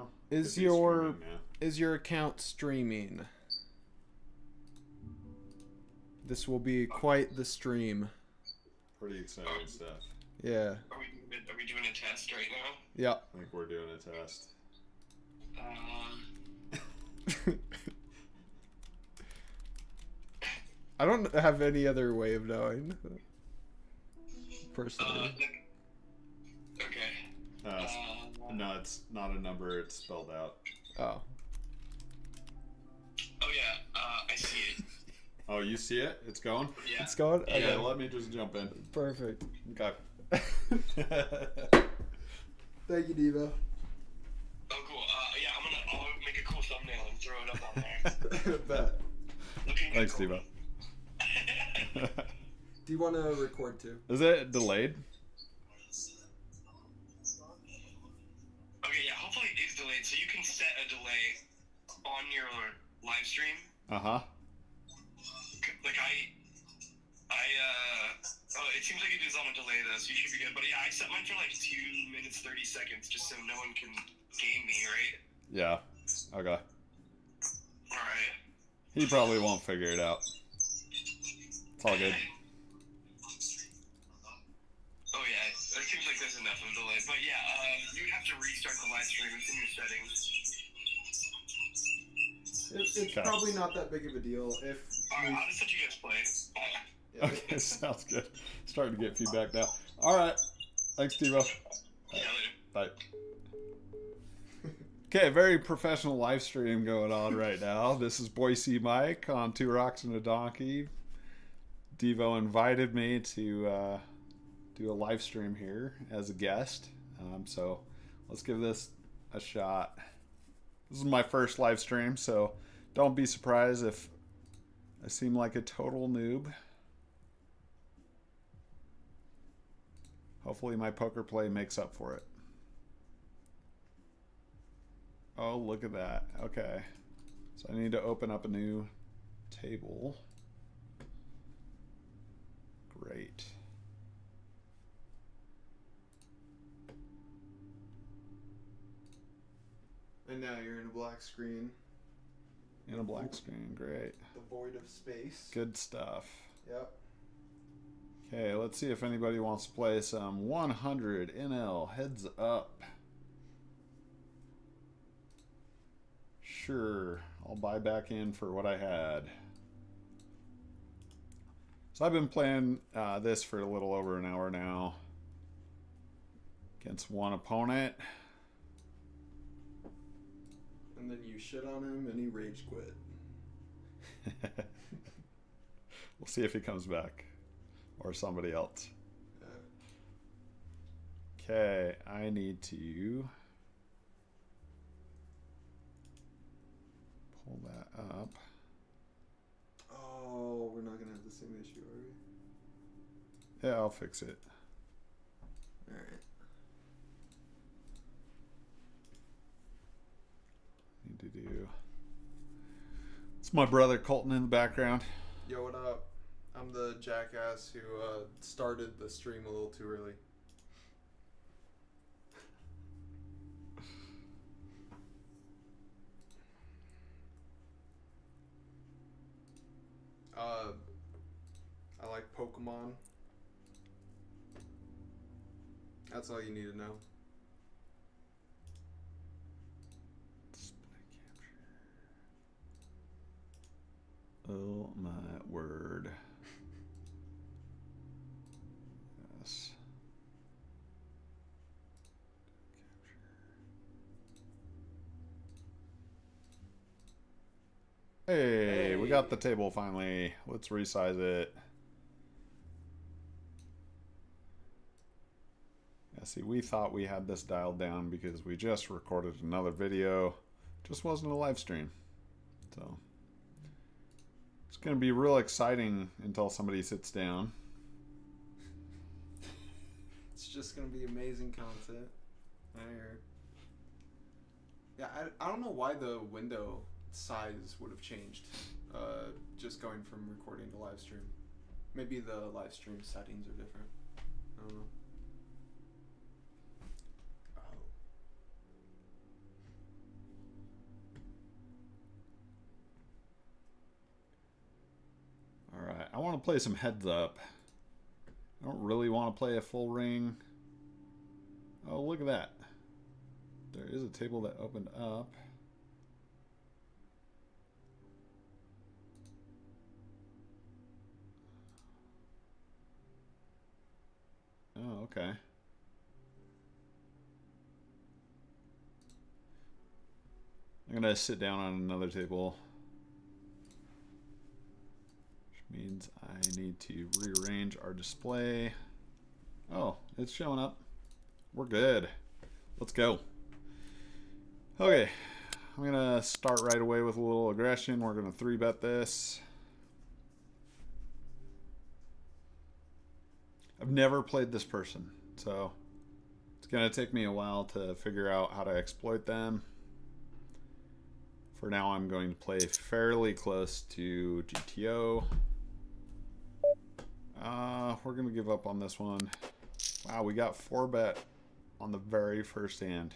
now? Is your account streaming? This will be quite the stream. Pretty exciting stuff. Yeah. Are we doing a test right now? Yeah. I think we're doing a test. I don't have any other way of knowing. Personally. Okay. No, it's not a number. It's spelled out. Oh. Oh yeah. I see it. Oh, you see it? It's going? Yeah. It's going? Yeah, Okay. let me just jump in. Perfect. Okay. Thank you, Devo. Oh, cool. Yeah, I'll make a cool thumbnail and throw it up on there. Bet. Thanks, Devo. Do you want to record too? Is it delayed? Okay, yeah, hopefully it is delayed, so you can set a delay on your live stream. Uh-huh. Like it seems like it is on a delay though, so you should be good. But yeah, I set mine for like 2 minutes 30 seconds, just so no one can game me, right? Yeah. Okay. All right. He probably won't figure it out. It's all good. Oh yeah, it seems like there's enough of a delay. But yeah, you would have to restart the live stream. It's in your settings. It's probably not that big of a deal if. I'll just let you guys play. Okay, sounds good. Starting to get feedback now. All right. Thanks, Devo. Yeah, later. Bye. Okay, very professional live stream going on right now. This is Boise Mike on Two Rocks and a Donkey. Devo invited me to do a live stream here as a guest. So let's give this a shot. This is my first live stream, so don't be surprised if I seem like a total noob. Hopefully my poker play makes up for it. Oh, look at that. Okay. So I need to open up a new table. Great. And now you're in a black screen. In a black screen. Great. The void of space. Good stuff. Yep. Okay, let's see if anybody wants to play some 100 NL heads up. Sure, I'll buy back in for what I had. So I've been playing this for a little over an hour now against one opponent. And then you shit on him and he rage quit. We'll see if he comes back. Or somebody else. Okay, I need to pull that up. Oh, we're not gonna have the same issue, are we? Yeah, I'll fix it. Alright. Need to do. It's my brother Colton in the background. Yo, what up? I'm the jackass who started the stream a little too early. I like Pokemon. That's all you need to know. Display capture. Oh my word. Yes. Hey, we got the table finally. Let's resize it. Yeah, see, we thought we had this dialed down because we just recorded another video. Just wasn't a live stream. So it's going to be real exciting until somebody sits down. It's just gonna be amazing content. I heard. Yeah, I don't know why the window size would have changed. Just going from recording to live stream. Maybe the live stream settings are different. I don't know. Oh. want to play some heads up. I don't really want to play a full ring. Oh, look at that. There is a table that opened up. Oh, okay. I'm gonna sit down on another table, which means I need to rearrange our display. Oh, it's showing up. We're good. Let's go. Okay, I'm gonna start right away with a little aggression. We're gonna 3-bet this. I've never played this person, so it's gonna take me a while to figure out how to exploit them. For now, I'm going to play fairly close to GTO. We're going to give up on this one. Wow, we got 4-bet on the very first hand.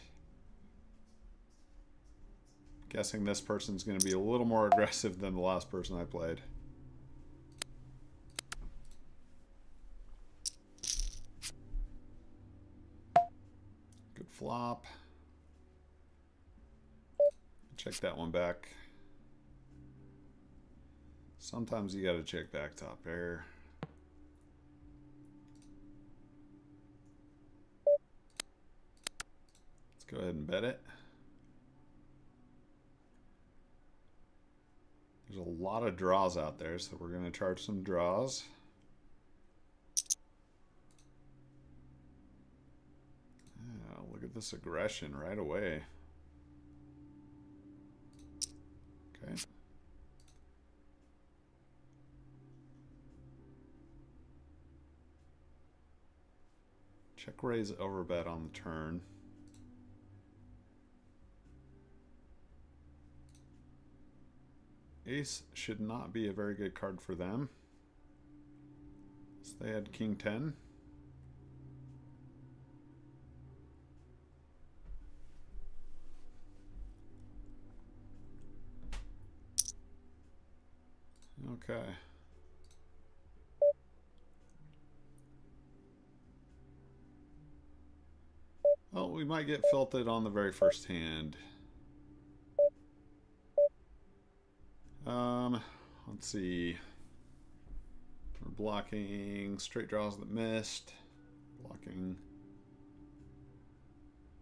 Guessing this person's going to be a little more aggressive than the last person I played. Good flop. Check that one back. Sometimes you got to check back top pair. Let's go ahead and bet it. There's a lot of draws out there, so we're going to charge some draws. Yeah, look at this aggression right away. Okay. Check raise overbet on the turn. Ace should not be a very good card for them. So they had King 10. Okay. Well, we might get felted on the very first hand. Let's see. We're blocking straight draws that missed. Blocking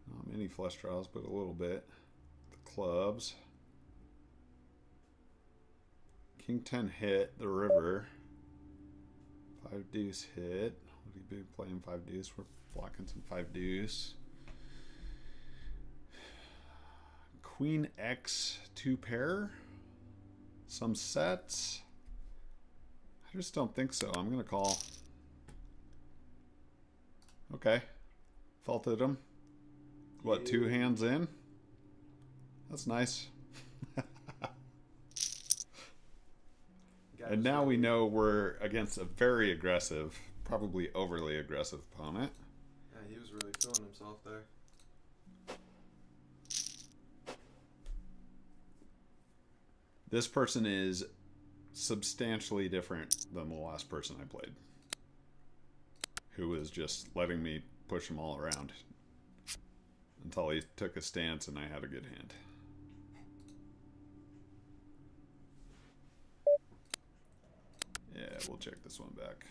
not many flush draws, but a little bit. The clubs. King 10 hit the river. 5 deuce hit. Would he be playing 5 deuce? We're blocking some 5 deuce. Queen X 2 pair. Some sets. I just don't think so. I'm gonna call. Okay. Faulted him. What, 2 hands in? That's nice. And now we know we're against a very aggressive, probably overly aggressive opponent. Yeah, he was really feeling himself there. This person is substantially different than the last person I played, who was just letting me push him all around until he took a stance and I had a good hand. Yeah, we'll check this one back.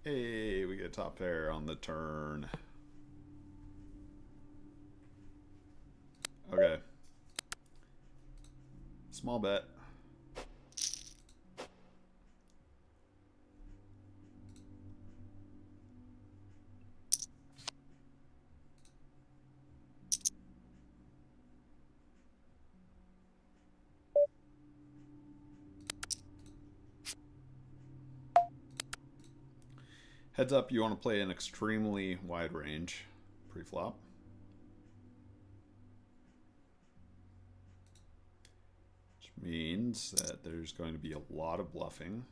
Hey, we get top pair on the turn. Okay. Small bet. Heads up, you want to play an extremely wide range pre-flop. Which means that there's going to be a lot of bluffing.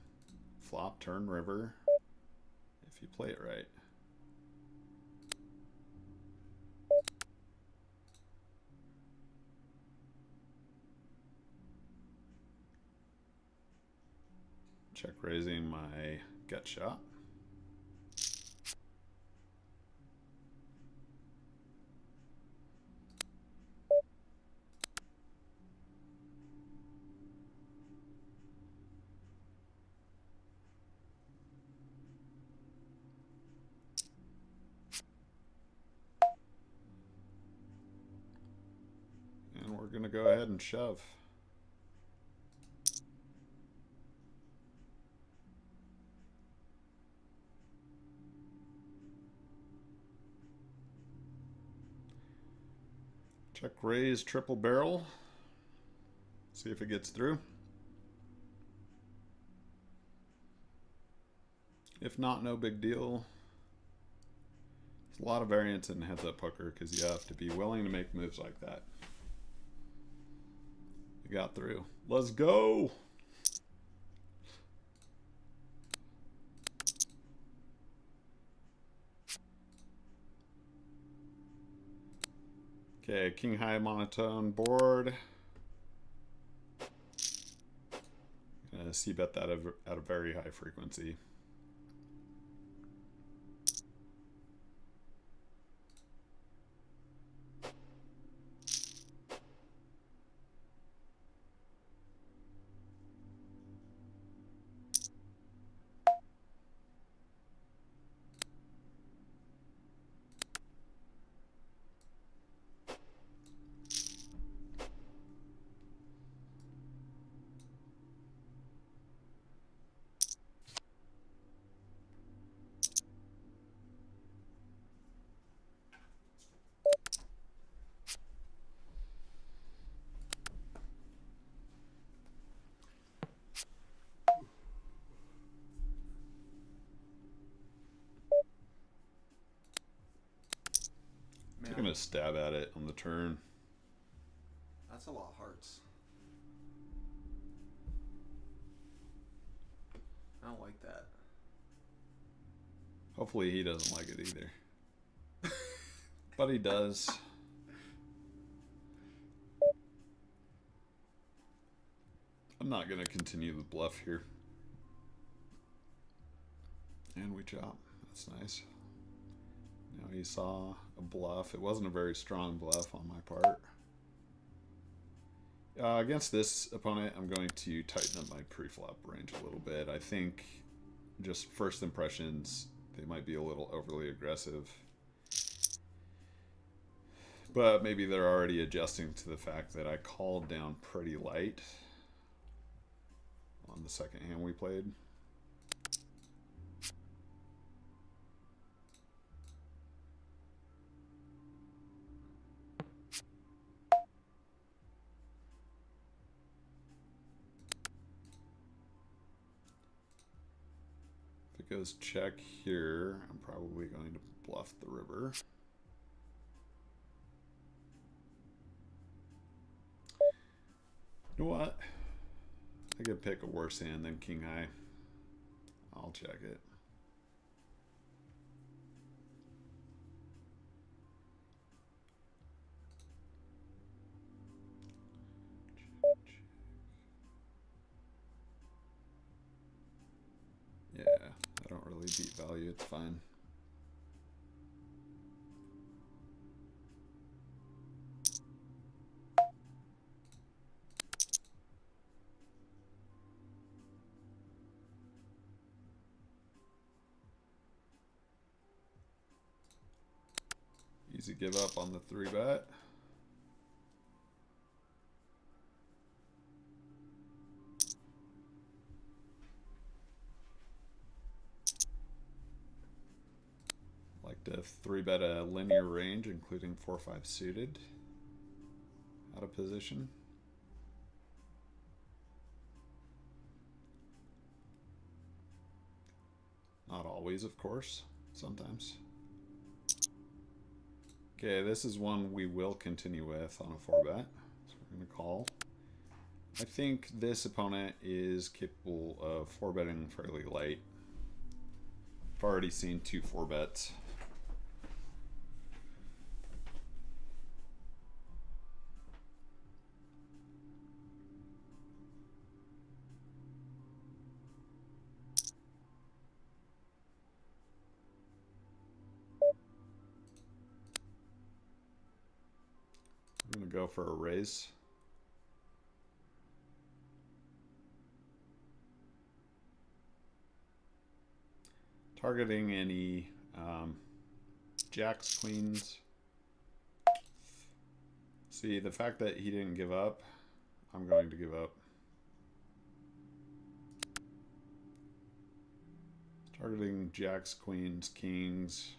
Flop, turn, river, if you play it right. Check raising my gut shot. And we're going to go ahead and shove. Check raise triple barrel. See if it gets through. If not, no big deal. There's a lot of variance in heads up poker because you have to be willing to make moves like that. You got through. Let's go. Okay, king high monotone board. C-bet that at a very high frequency. I'm gonna stab at it on the turn. That's a lot of hearts. I don't like that. Hopefully he doesn't like it either. But he does. I'm not gonna continue the bluff here. And we chop. That's nice. Now he saw a bluff. It wasn't a very strong bluff on my part. Against this opponent, I'm going to tighten up my pre-flop range a little bit. I think just first impressions, they might be a little overly aggressive. But maybe they're already adjusting to the fact that I called down pretty light on the second hand we played. If it goes check here, I'm probably going to bluff the river. You know what? I could pick a worse hand than king high. I'll check it. Yeah, I don't really beat value. It's fine. Easy give up on the 3-bet. Like to 3-bet a linear range, including 4-5 suited. Out of position. Not always, of course. Sometimes. Okay, this is one we will continue with on a 4-bet. So we're going to call. I think this opponent is capable of 4-betting fairly late. I've already seen 2 4-bets. Gonna go for a raise. Targeting any jacks, queens. See, the fact that he didn't give up, I'm going to give up. Targeting jacks, queens, kings.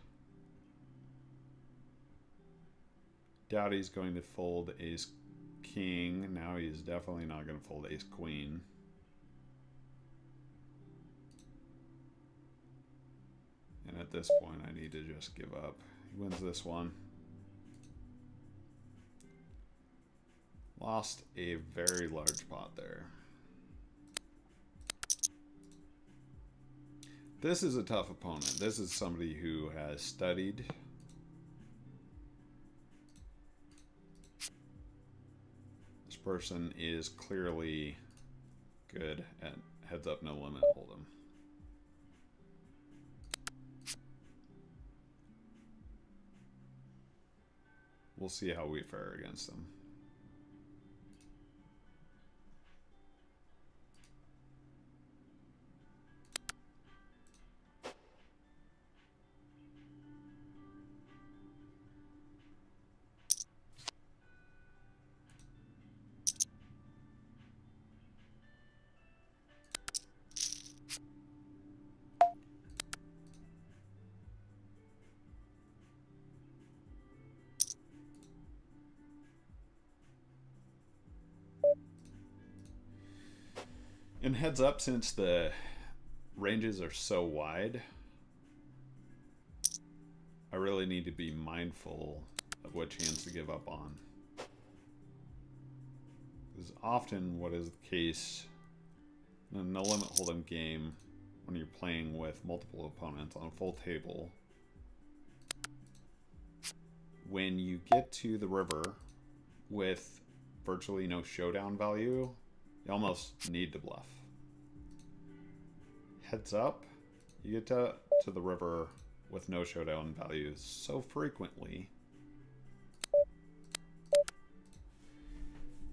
Doubt he's going to fold ace king. Now he's definitely not going to fold ace queen. And at this point, I need to just give up. He wins this one. Lost a very large pot there. This is a tough opponent. This is somebody who has studied. This person is clearly good at heads up, no limit, hold'em. We'll see how we fare against them. And heads up, since the ranges are so wide, I really need to be mindful of which hands to give up on. Because often what is the case in a no limit hold'em game, when you're playing with multiple opponents on a full table, when you get to the river with virtually no showdown value, you almost need to bluff. Heads up, you get to the river with no showdown value so frequently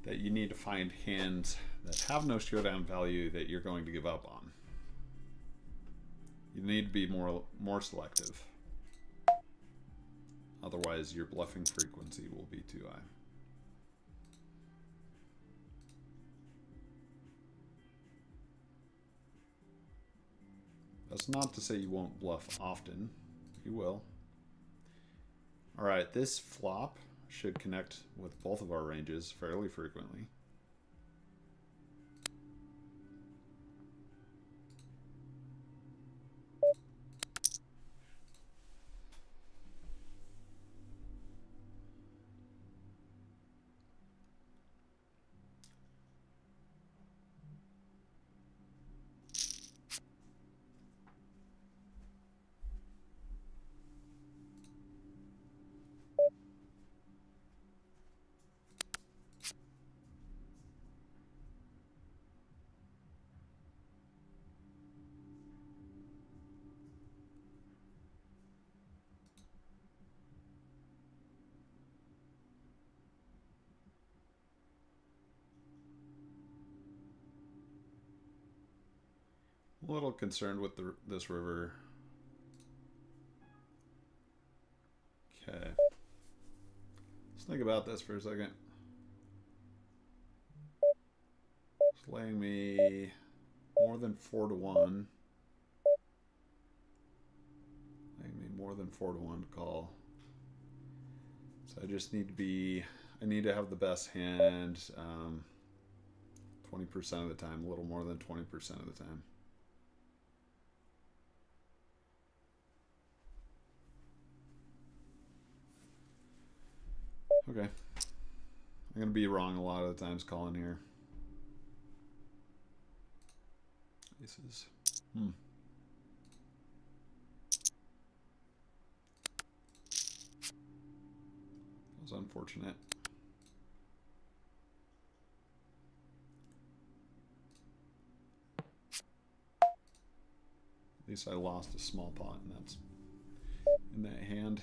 that you need to find hands that have no showdown value that you're going to give up on. You need to be more selective. Otherwise, your bluffing frequency will be too high. That's not to say you won't bluff often. You will. Alright, this flop should connect with both of our ranges fairly frequently. A little concerned with this river. Okay. Let's think about this for a second. It's laying me more than 4-1. Laying me more than 4-1 to call. So I just need to be, I need to have the best hand 20% of the time, a little more than 20% of the time. Okay. I'm going to be wrong a lot of the times calling here. Aces. That was unfortunate. At least I lost a small pot, and that's in that hand.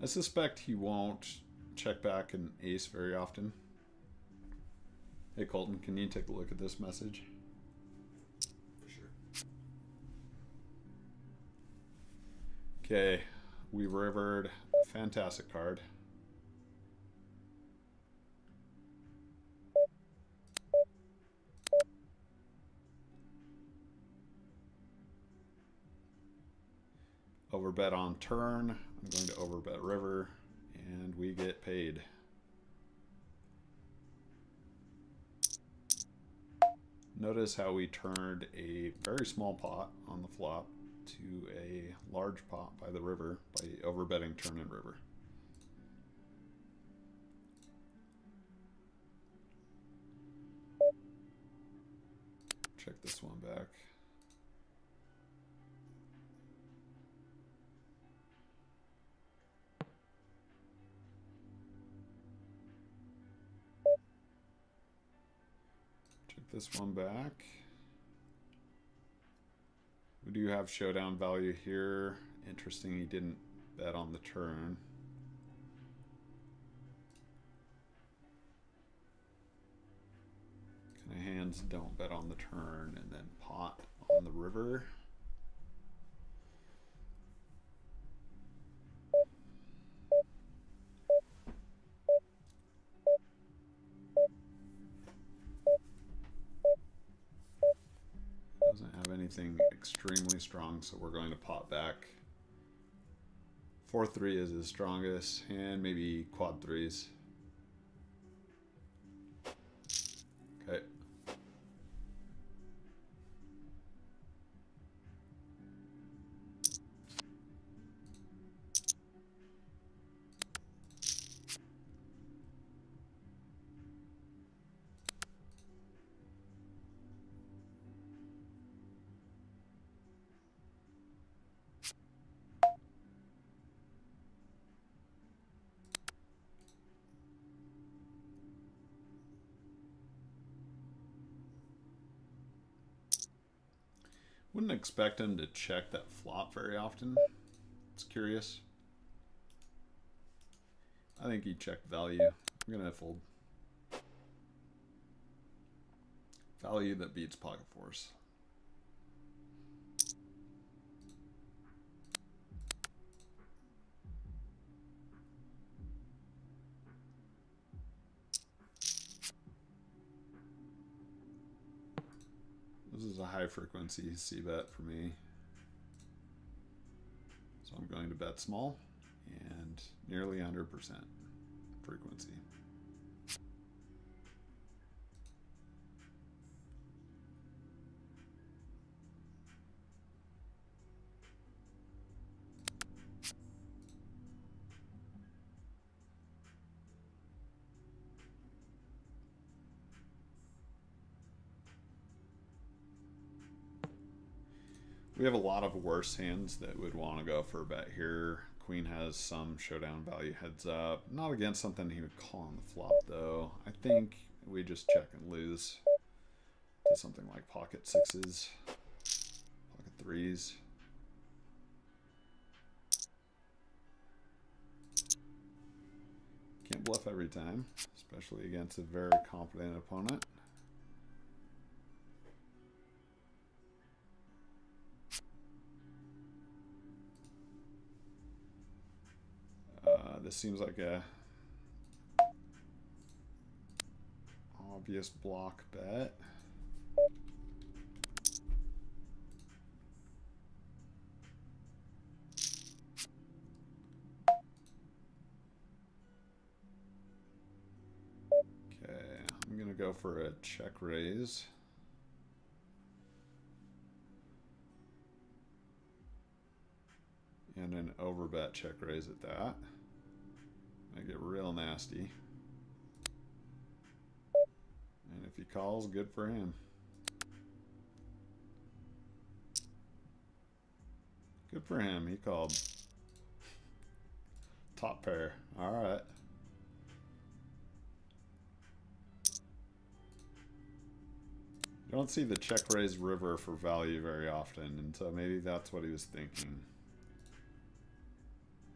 suspect he won't check back an ace very often. Hey Colton, can you take a look at this message? For sure. Okay, we rivered. Fantastic card. Overbet on turn. I'm going to overbet river, and we get paid. Notice how we turned a very small pot on the flop to a large pot by the river by overbetting turn and river. Check this one back. Check this one back. We do have showdown value here. Interesting, he didn't bet on the turn. Kind of hands don't bet on the turn and then pot on the river. Doesn't have anything extremely strong, so we're going to pot back. 4-3 is his strongest, and maybe quad threes. Okay. Wouldn't expect him to check that flop very often. It's curious. I think he checked value. I'm gonna fold. Value that beats pocket force. This is a high frequency C bet for me. So I'm going to bet small and nearly 100% frequency. We have a lot of worse hands that would want to go for a bet here. Queen has some showdown value heads up. Not against something he would call on the flop, though. I think we just check and lose to something like pocket sixes, pocket threes. Can't bluff every time, especially against a very confident opponent. This seems like a obvious block bet. Okay, I'm gonna go for a check raise. And an overbet check raise at that. Might get real nasty. And if he calls, good for him. Good for him, he called. Top pair, alright. You don't see the check raise river for value very often, and so maybe that's what he was thinking.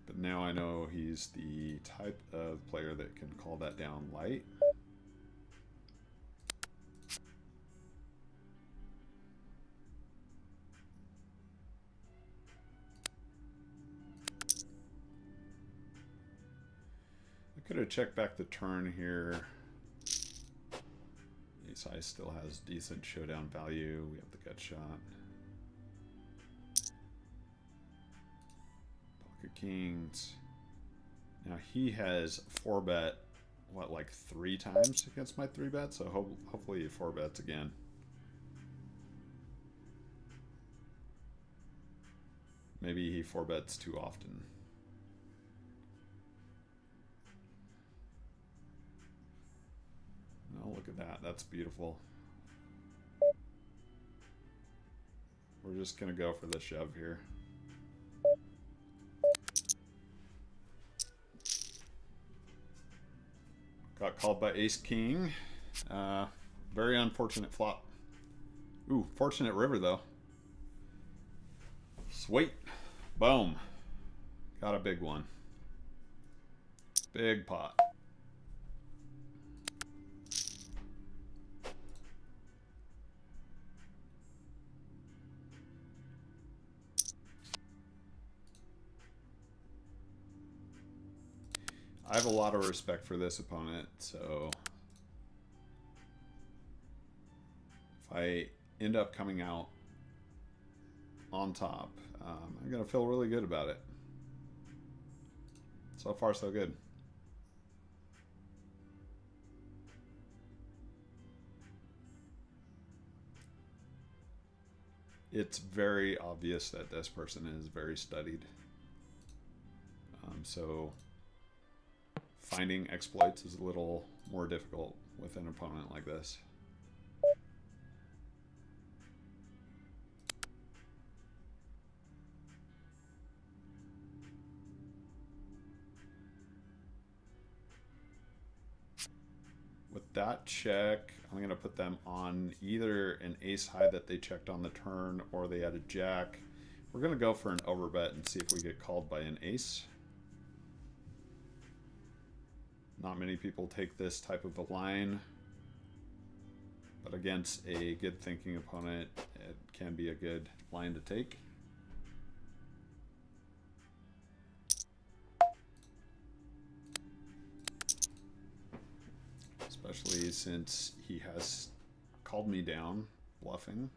But now I know he's the type of player that can call that down light. I could have checked back the turn here. Ace high still has decent showdown value. We have the gut shot. Pocket kings. Now he has 4-bet, what, like 3 times against my 3-bet? So hopefully he 4-bets again. Maybe he 4-bets too often. Oh, look at that. That's beautiful. We're just going to go for the shove here. Got called by ace king. Very unfortunate flop. Ooh, fortunate river though. Sweet. Boom. Got a big one. Big pot. I have a lot of respect for this opponent, so if I end up coming out on top, I'm going to feel really good about it. So far, so good. It's very obvious that this person is very studied. So finding exploits is a little more difficult with an opponent like this. With that check, I'm going to put them on either an ace high that they checked on the turn or they had a jack. We're going to go for an overbet and see if we get called by an ace. Not many people take this type of a line, but against a good thinking opponent, it can be a good line to take. Especially since he has called me down, bluffing.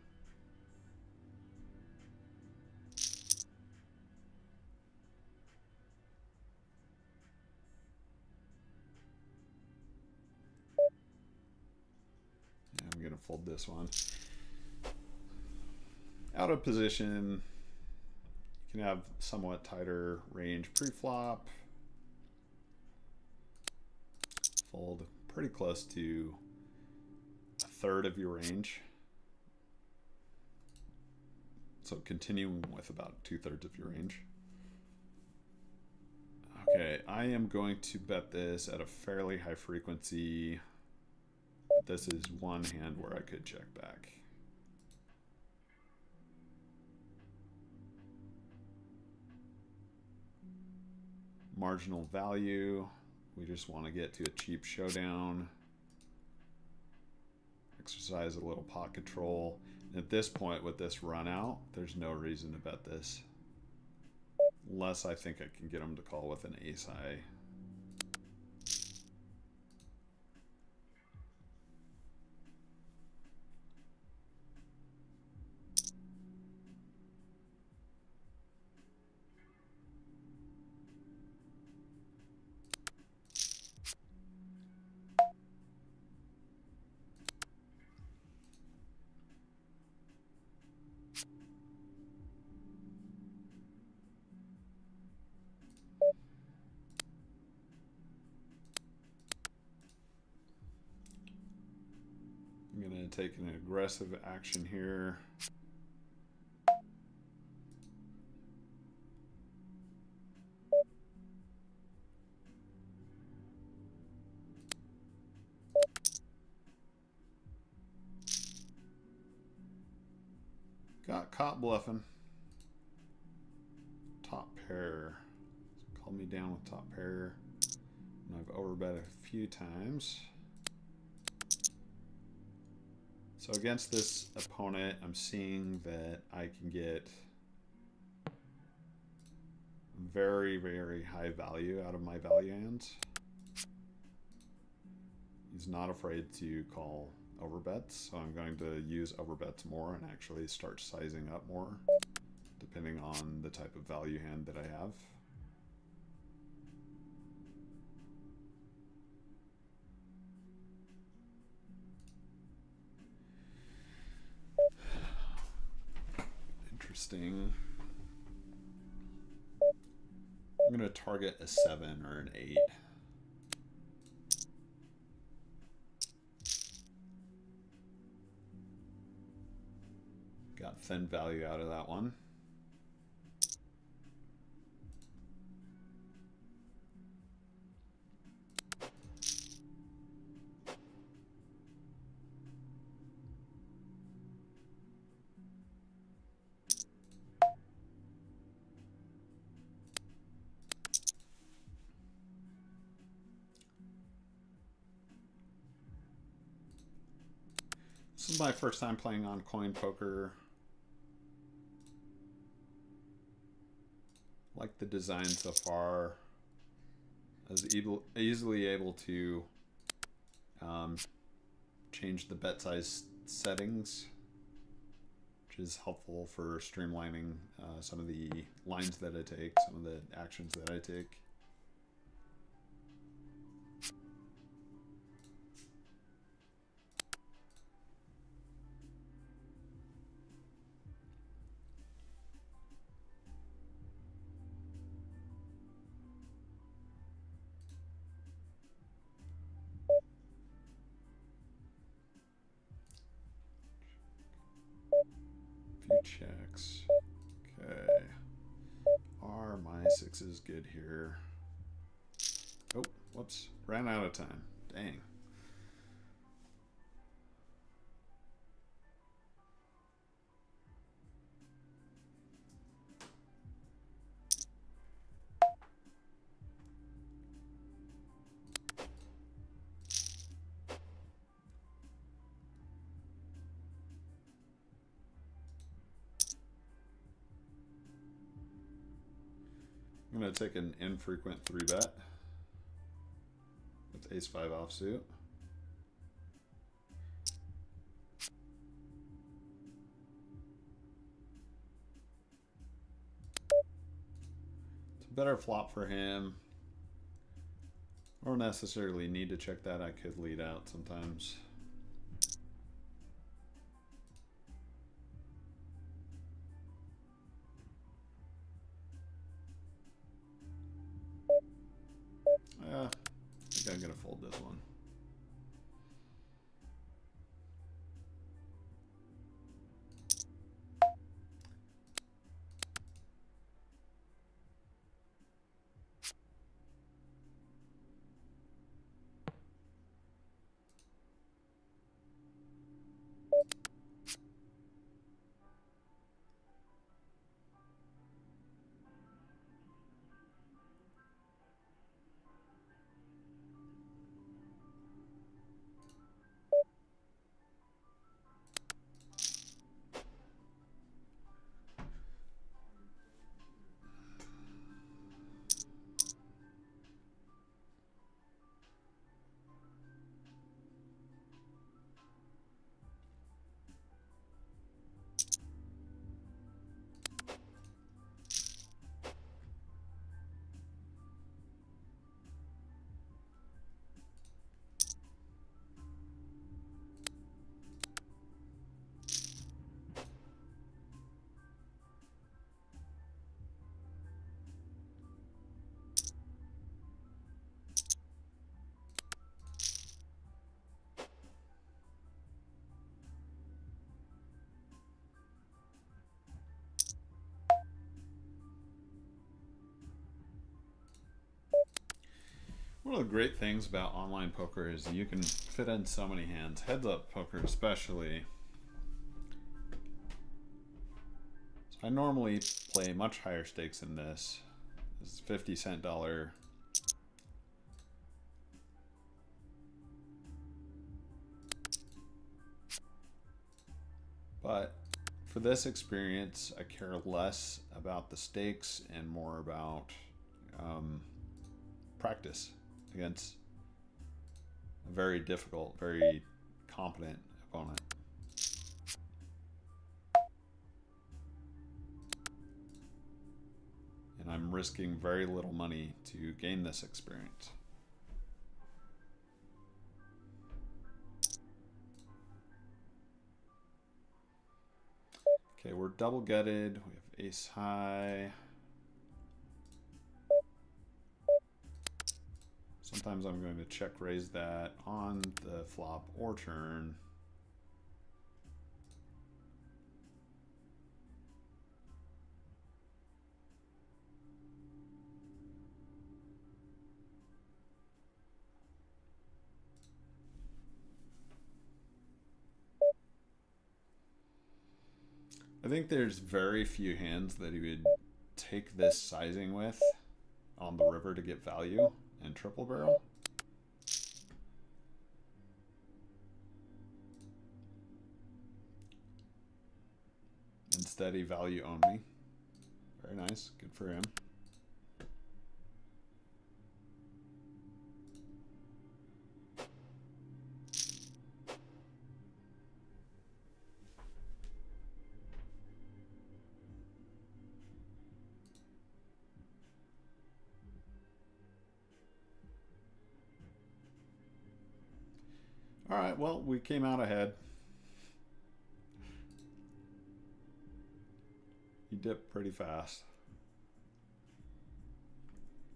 I'm going to fold this one. Out of position, you can have somewhat tighter range pre-flop. Fold pretty close to a third of your range. So continuing with about 2/3 of your range. Okay, I am going to bet this at a fairly high frequency. This is one hand where I could check back. Marginal value. We just want to get to a cheap showdown. Exercise a little pot control. And at this point, with this run out, there's no reason to bet this. Unless I think I can get him to call with an ace high. I'm going to take an aggressive action here. Got caught bluffing. Top pair. held me down with top pair. And I've overbet a few times. So against this opponent, I'm seeing that I can get very, very high value out of my value hands. He's not afraid to call overbets, so I'm going to use overbets more and actually start sizing up more, depending on the type of value hand that I have. Interesting. I'm going to target a 7 or an 8. Got thin value out of that one. This is my first time playing on coin poker. Like the design so far. I was easily able to change the bet size settings, which is helpful for streamlining some of the lines that I take, some of the actions that I take. Few checks. Okay. Are my sixes good here? Oh, whoops. Ran out of time. Dang. I'm going to take an infrequent 3-bet with ace-5 offsuit. It's a better flop for him. I don't necessarily need to check that. I could lead out sometimes. I think I'm going to fold this one. One of the great things about online poker is you can fit in so many hands. Heads up poker especially. So I normally play much higher stakes than this. This is 50-cent dollar. But for this experience, I care less about the stakes and more about practice against a very difficult, very competent opponent. And I'm risking very little money to gain this experience. Okay, we're double gutted. We have ace high. Sometimes I'm going to check raise that on the flop or turn. I think there's very few hands that he would take this sizing with on the river to get value and triple barrel. Instead, he value owned me. Very nice. Good for him. All right, well, we came out ahead. He dipped pretty fast.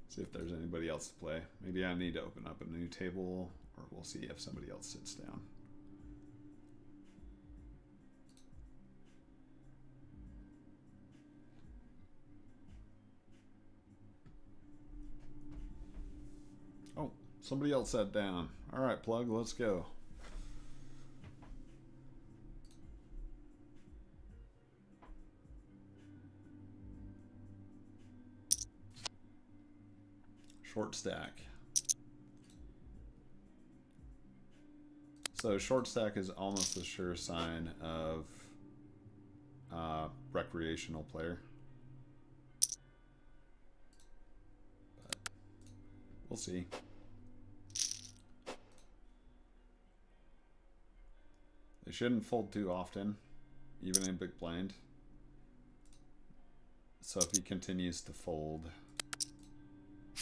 See if there's anybody else to play. Maybe I need to open up a new table, or we'll see if somebody else sits down. Oh, somebody else sat down. All right, Plug, let's go. Short stack. So short stack is almost a sure sign of recreational player. But we'll see. They shouldn't fold too often, even in big blind. So if he continues to fold,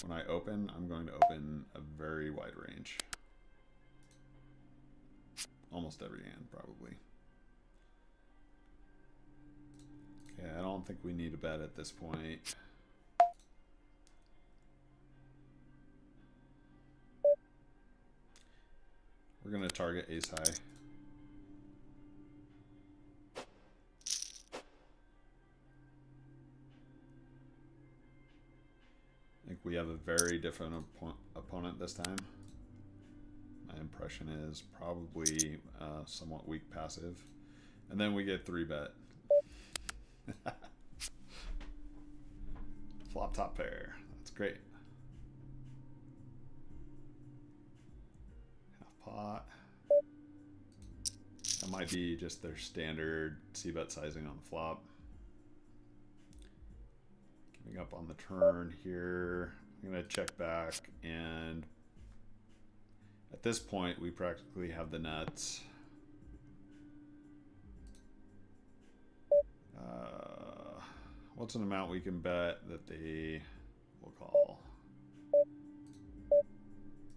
when I open, I'm going to open a very wide range. Almost every hand, probably. Okay, I don't think we need a bet at this point. We're going to target ace high. I think we have a very different opponent this time. My impression is probably somewhat weak passive. And then we get 3-bet. Flop top pair. That's great. Half pot. That might be just their standard c-bet sizing on the flop. Giving up on the turn here. I'm going to check back, and at this point we practically have the nuts. What's an amount we can bet that they will call?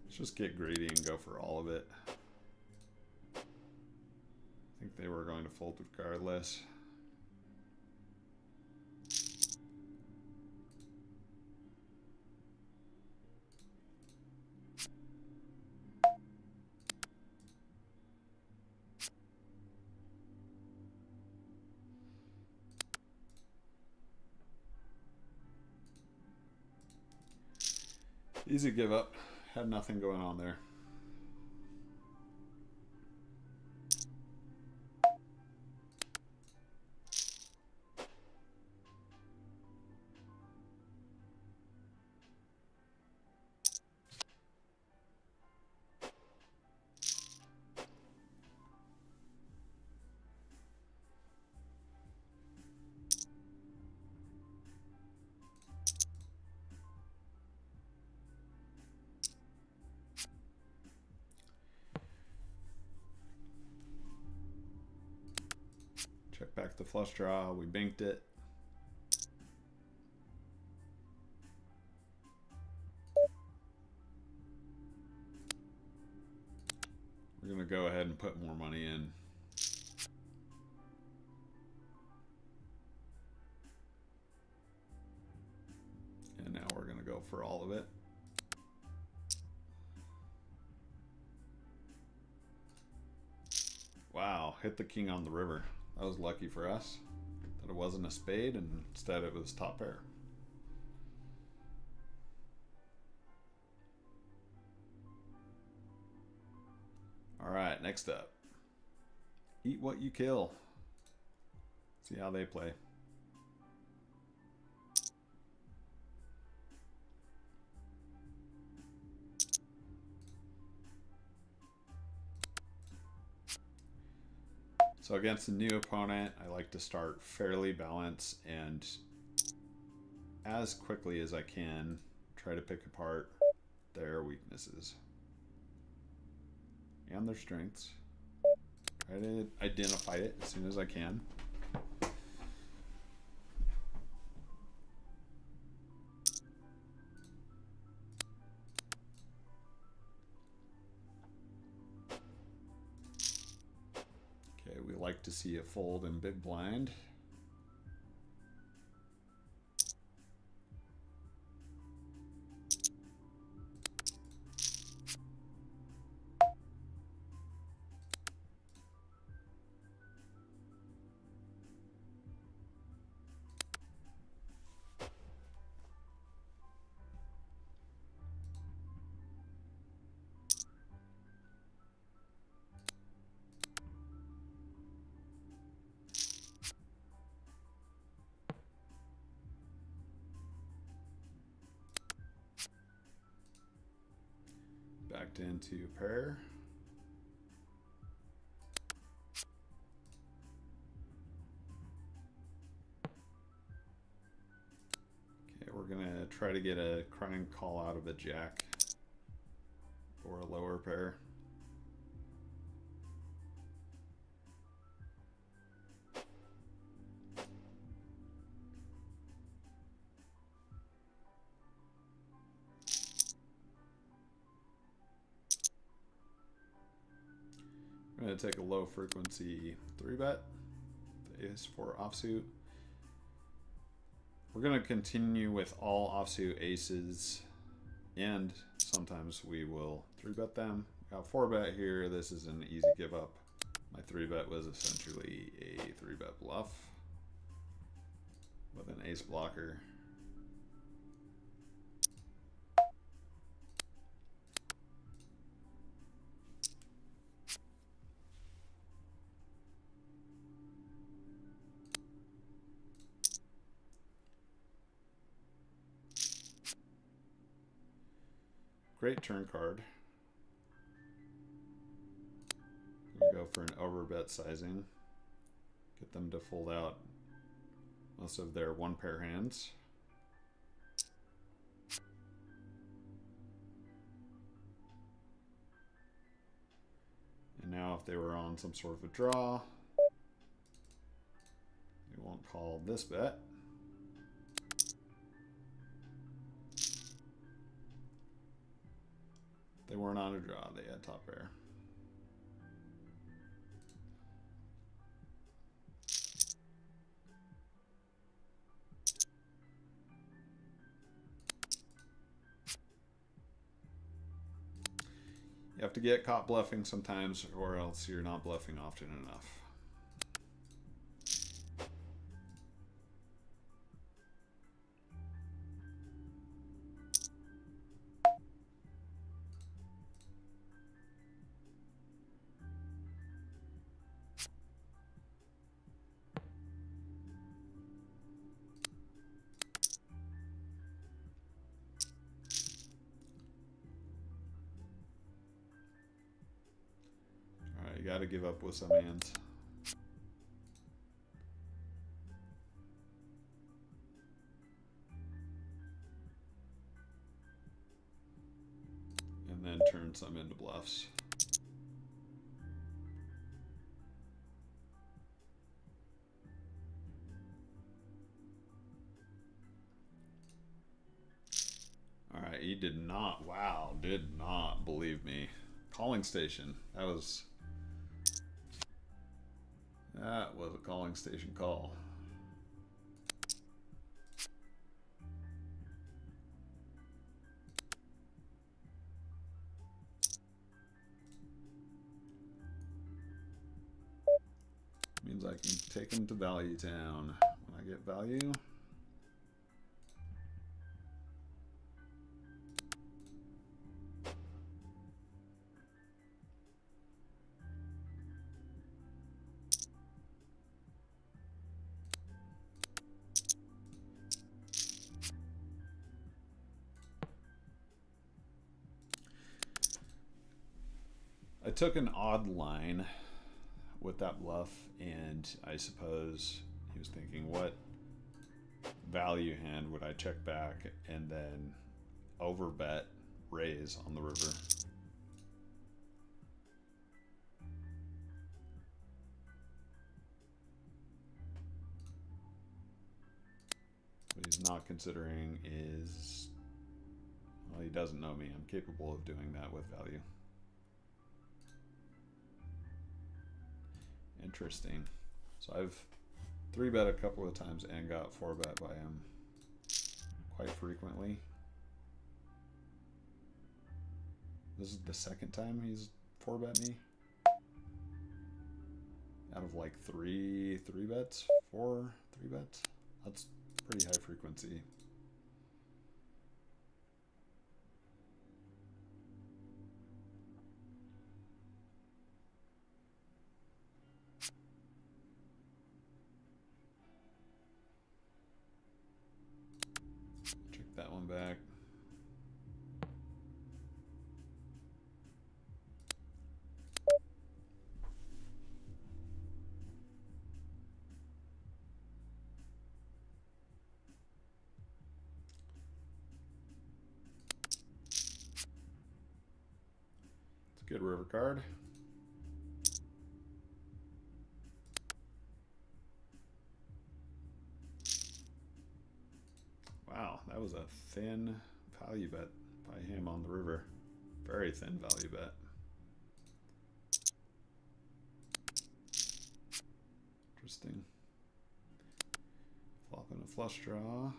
Let's just get greedy and go for all of it. I think they were going to fold regardless. Easy give up. Had nothing going on there. Check back the flush draw. We banked it. We're going to go ahead and put more money in. And now we're going to go for all of it. Wow, hit the king on the river. That was lucky for us. That it wasn't a spade, and instead it was top pair. Alright, next up. Eat what you kill. See how they play. So against a new opponent, I like to start fairly balanced and as quickly as I can try to pick apart their weaknesses and their strengths. Try to identify it as soon as I can. Okay, we like to see it fold in big blind. Backed into pair. Okay, we're gonna try to get a crying call out of a jack or a lower pair. I'm going to take a low frequency 3-bet, the ace-4 offsuit. We're going to continue with all offsuit aces, and sometimes we will 3-bet them. Got 4-bet here. This is an easy give up. My 3-bet was essentially a 3-bet bluff with an ace blocker. Great turn card. I'm gonna go for an overbet sizing. Get them to fold out most of their one pair hands. And now if they were on some sort of a draw, we won't call this bet. They weren't on a draw, they had top pair. You have to get caught bluffing sometimes, or else you're not bluffing often enough. You got to give up with some hands. And then turn some into bluffs. did not. Wow, did not believe me. Calling station. That was a calling station call. Means I can take him to Value Town. When I get value. I took an odd line with that bluff, and I suppose he was thinking, what value hand would I check back and then overbet raise on the river? What he's not considering is, well, he doesn't know me. I'm capable of doing that with value. Interesting. So I've 3-bet a couple of times and got 4-bet by him quite frequently. This is the second time he's 4-bet me. Out of like 3 bets, 4 3-bets. That's pretty high frequency. Check that one back. It's a good river card. Wow, that was a thin value bet by him on the river. Very thin value bet. Interesting. Flopping a flush draw.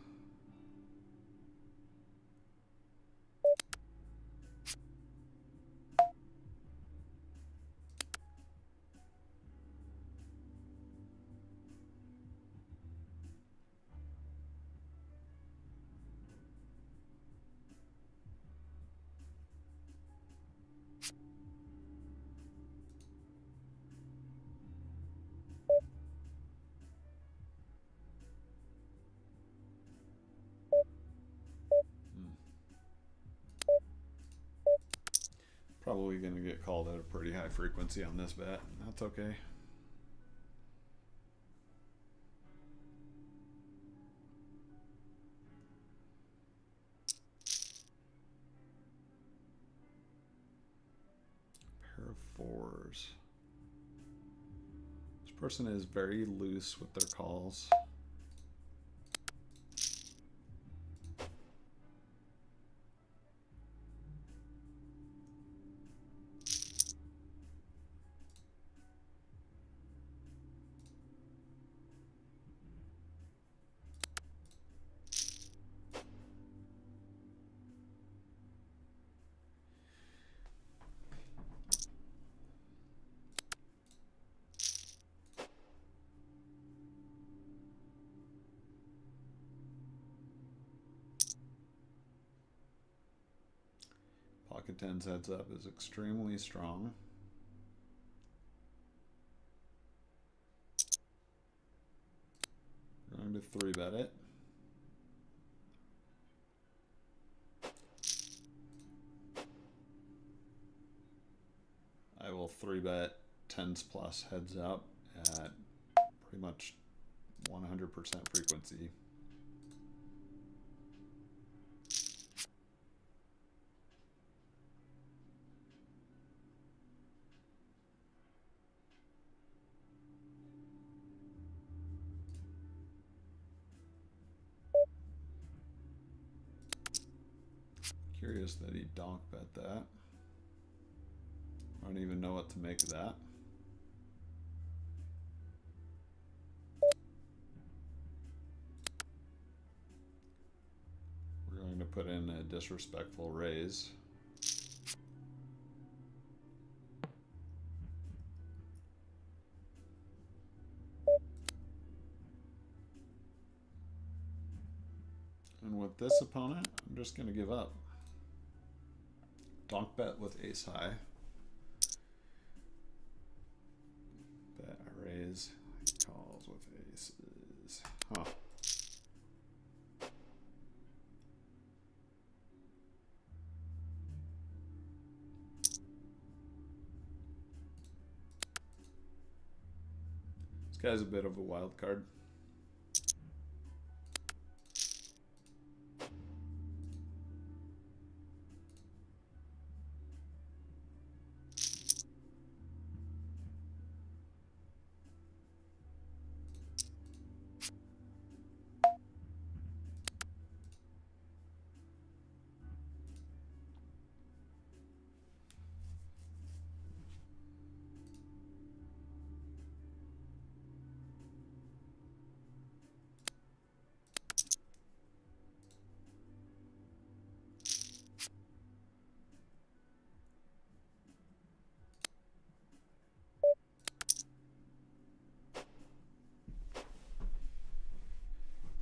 Probably going to get called at a pretty high frequency on this bet. That's okay. Pair of 4s. This person is very loose with their calls. Pocket 10's heads up is extremely strong. I'm going to 3-bet it. I will 3-bet 10s plus heads up at pretty much 100% frequency. Curious that he donk bet that. I don't even know what to make of that. We're going to put in a disrespectful raise. And with this opponent, I'm just going to give up. Donk bet with ace high. Bet raise. Calls with aces. Huh. This guy's a bit of a wild card.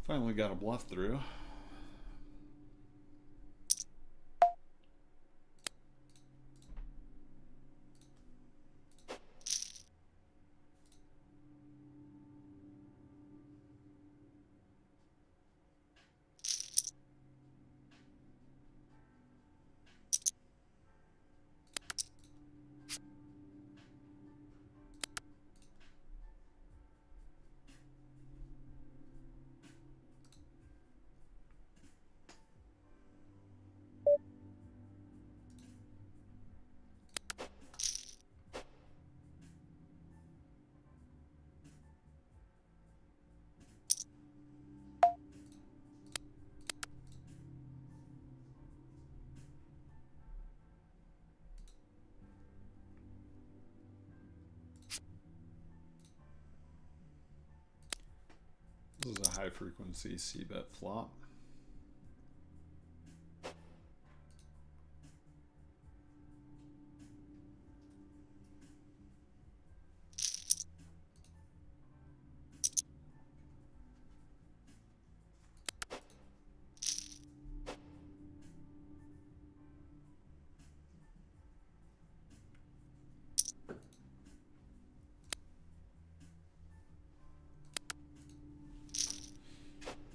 Finally got a bluff through. This is a high frequency C-bet flop.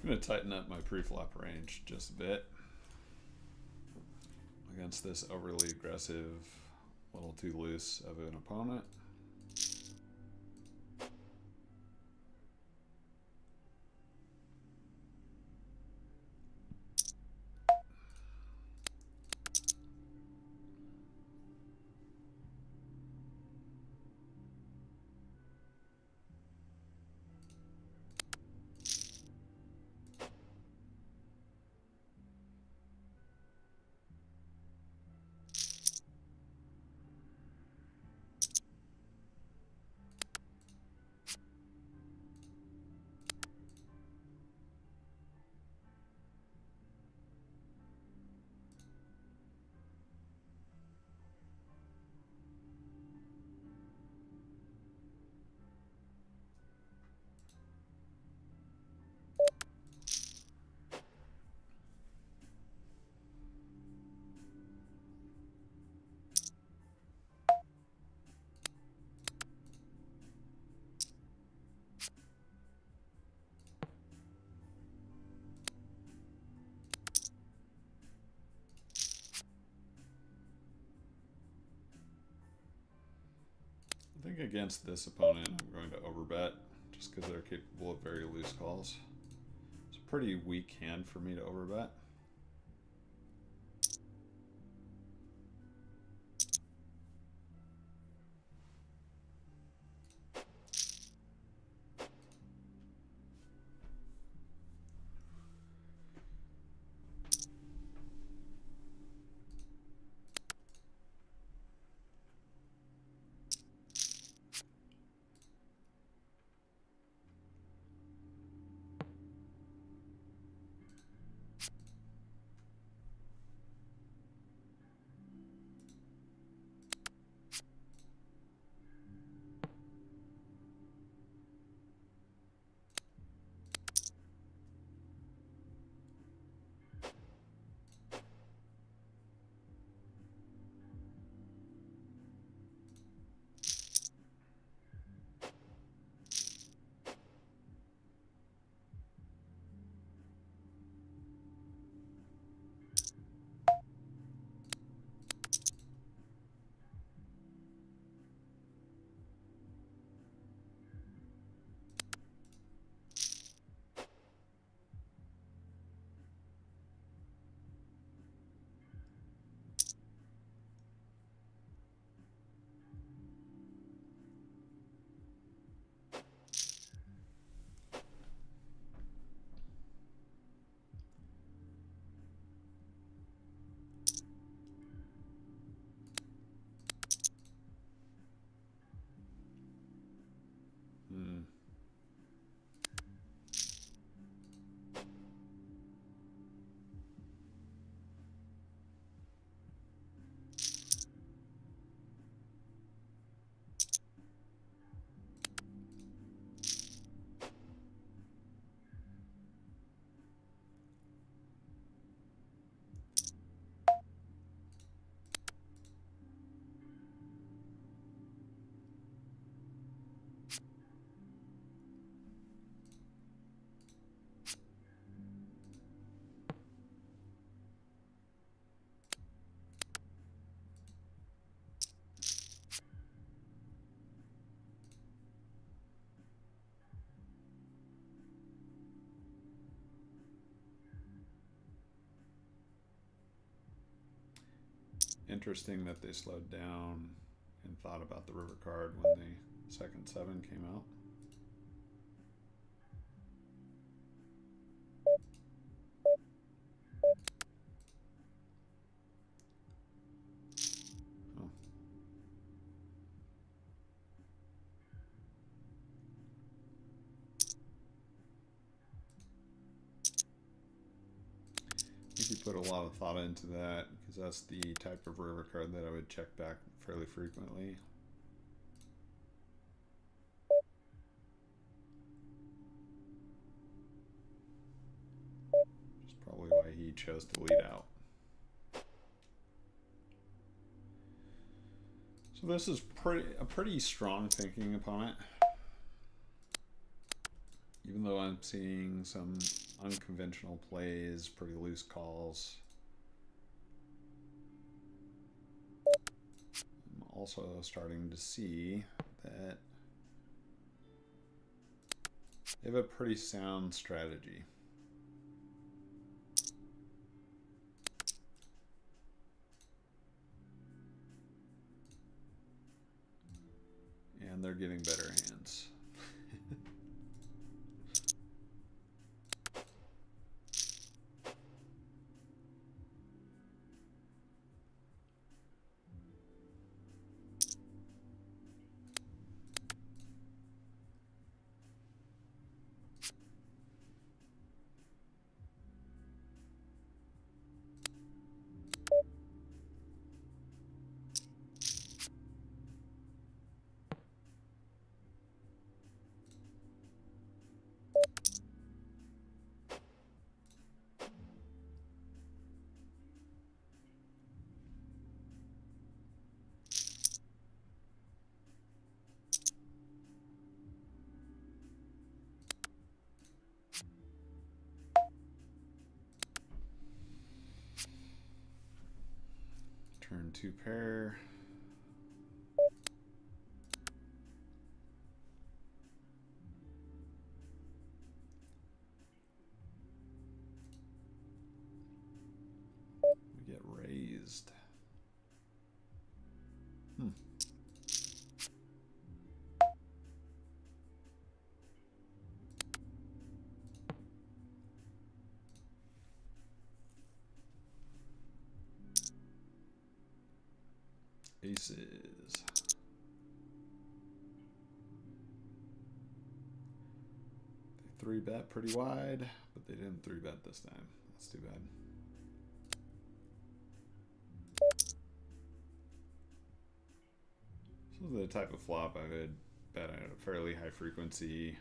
I'm going to tighten up my pre-flop range just a bit against this overly aggressive, a little too loose of an opponent. I think against this opponent, I'm going to overbet just because they're capable of very loose calls. It's a pretty weak hand for me to overbet. interesting that they slowed down and thought about the river card when the second 7 came out. Oh. I think you put a lot of thought into that because that's the type of river card that I would check back fairly frequently. Which is probably why he chose to lead out. So this is a pretty strong thinking opponent. Even though I'm seeing some unconventional plays, pretty loose calls. I'm also starting to see that they have a pretty sound strategy. And they're getting better hands. Turn 2 pair. We get raised. Aces. They 3-bet pretty wide, but they didn't 3-bet this time. That's too bad. This is the type of flop I would bet at a fairly high frequency.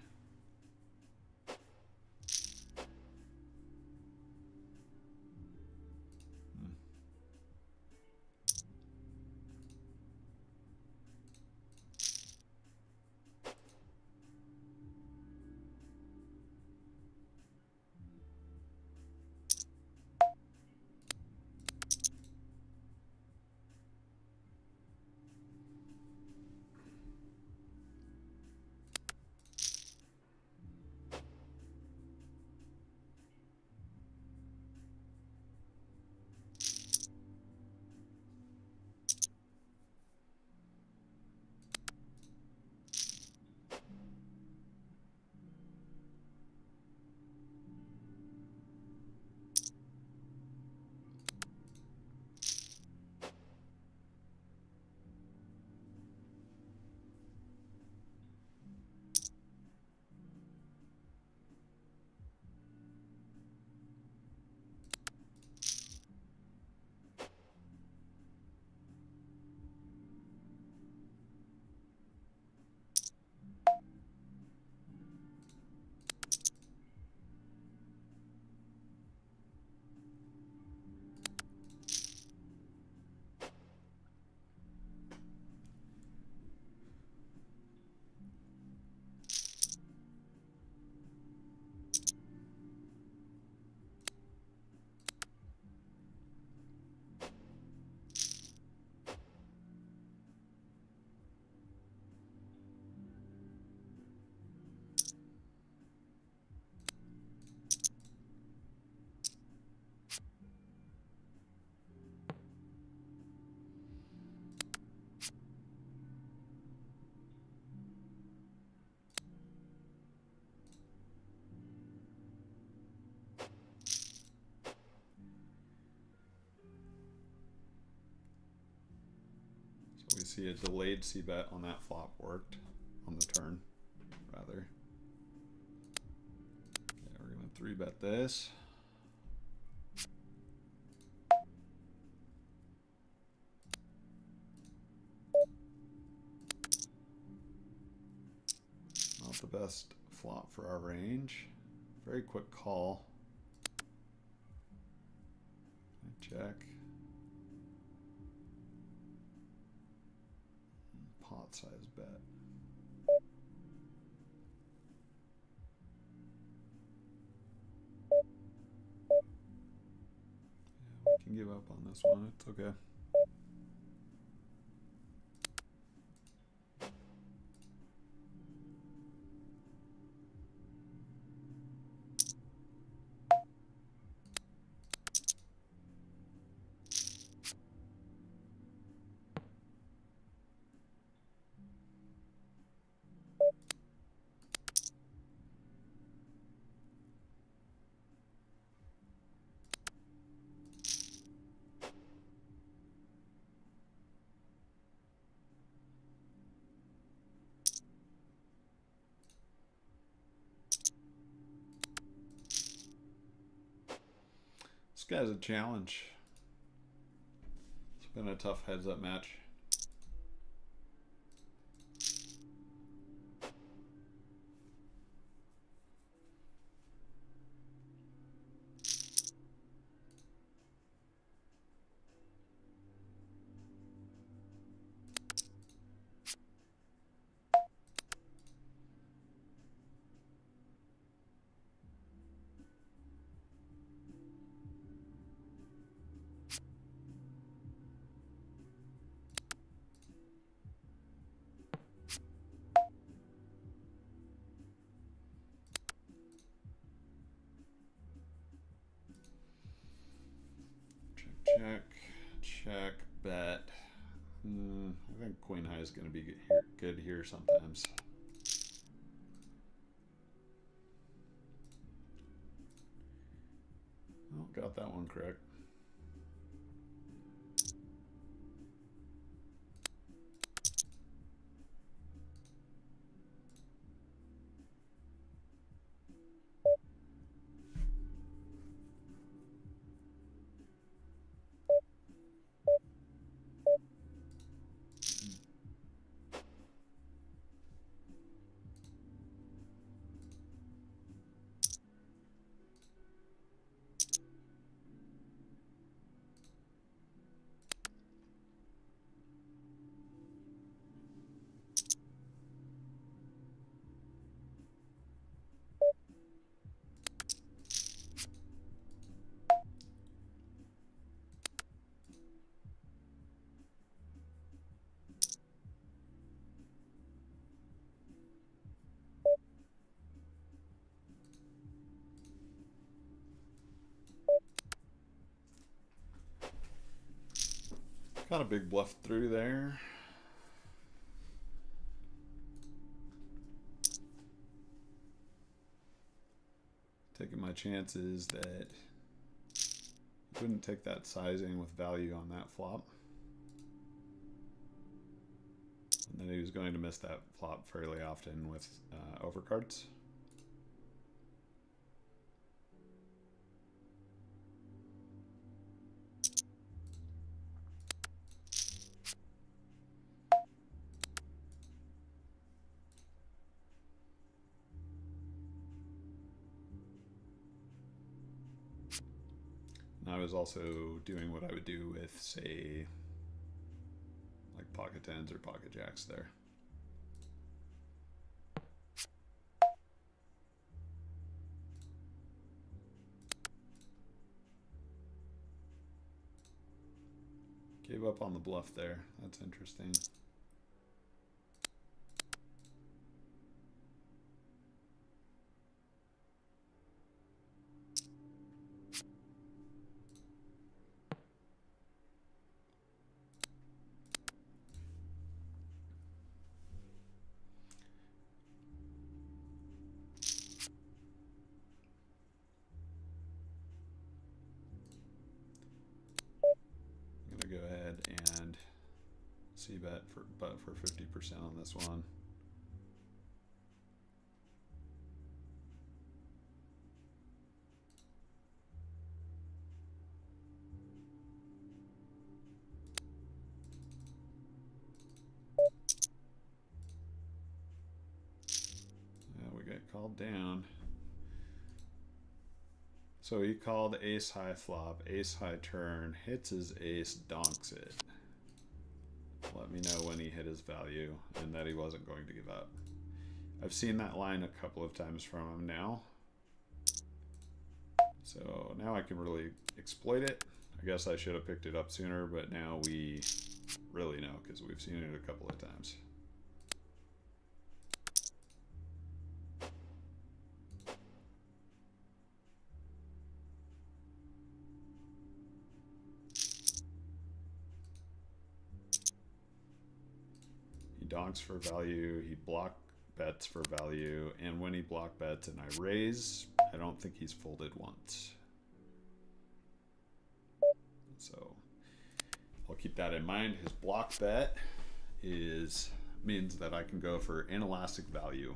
you see a delayed c-bet on that flop worked, on the turn, rather. Okay, we're gonna 3-bet this. Not the best flop for our range. Very quick call. Check. Pot size bet. Yeah, we can give up on this one. It's okay. This guy's a challenge. It's been a tough heads-up match. Check, check, bet. I think queen high is going to be good here sometimes. Oh, got that one correct. Got a big bluff through there. Taking my chances that he wouldn't take that sizing with value on that flop. And then he was going to miss that flop fairly often with overcards. And I was also doing what I would do with, say, like pocket tens or pocket jacks there. Gave up on the bluff there. That's interesting. I'm gonna go ahead and c-bet. but for 50% on this one. Yeah, we get called down. So he called ace high flop, ace high turn, hits his ace, donks it. Let me know when he hit his value and that he wasn't going to give up. I've seen that line a couple of times from him now. So now I can really exploit it. I guess I should have picked it up sooner, but now we really know because we've seen it a couple of times. He donks for value, he block bets for value, and when he block bets and I raise, I don't think he's folded once. So I'll keep that in mind. His block bet means that I can go for inelastic value.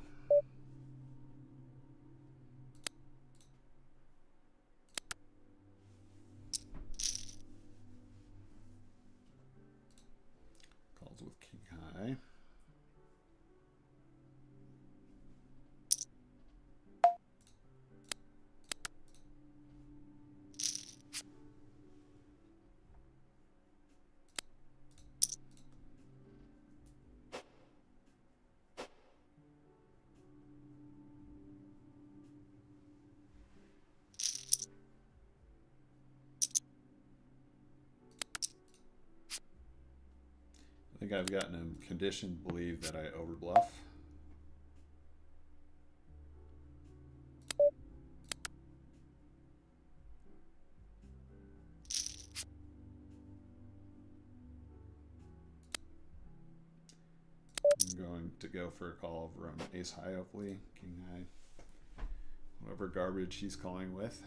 Calls with king high. I think I've gotten him conditioned to believe that I overbluff. I'm going to go for a call of around ace high, hopefully, king high, whatever garbage he's calling with.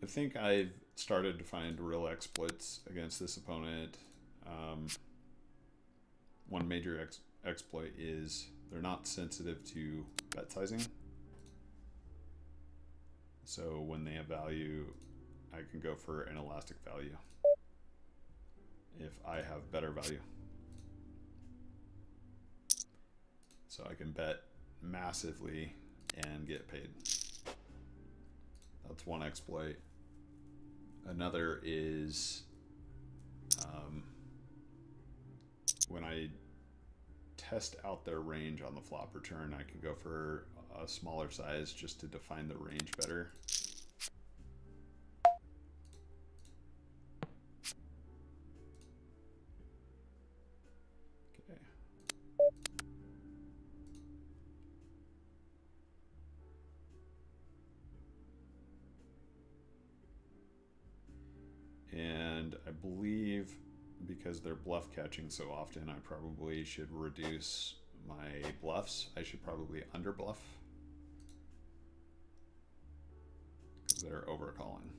I think I've started to find real exploits against this opponent. One major exploit is they're not sensitive to bet sizing. So when they have value, I can go for an elastic value if I have better value. So I can bet massively and get paid. That's one exploit. Another is when I test out their range on the flop return, I can go for a smaller size just to define the range better. Okay. And I believe because they're bluff catching so often, I probably should reduce my bluffs. I should probably under bluff because they're overcalling.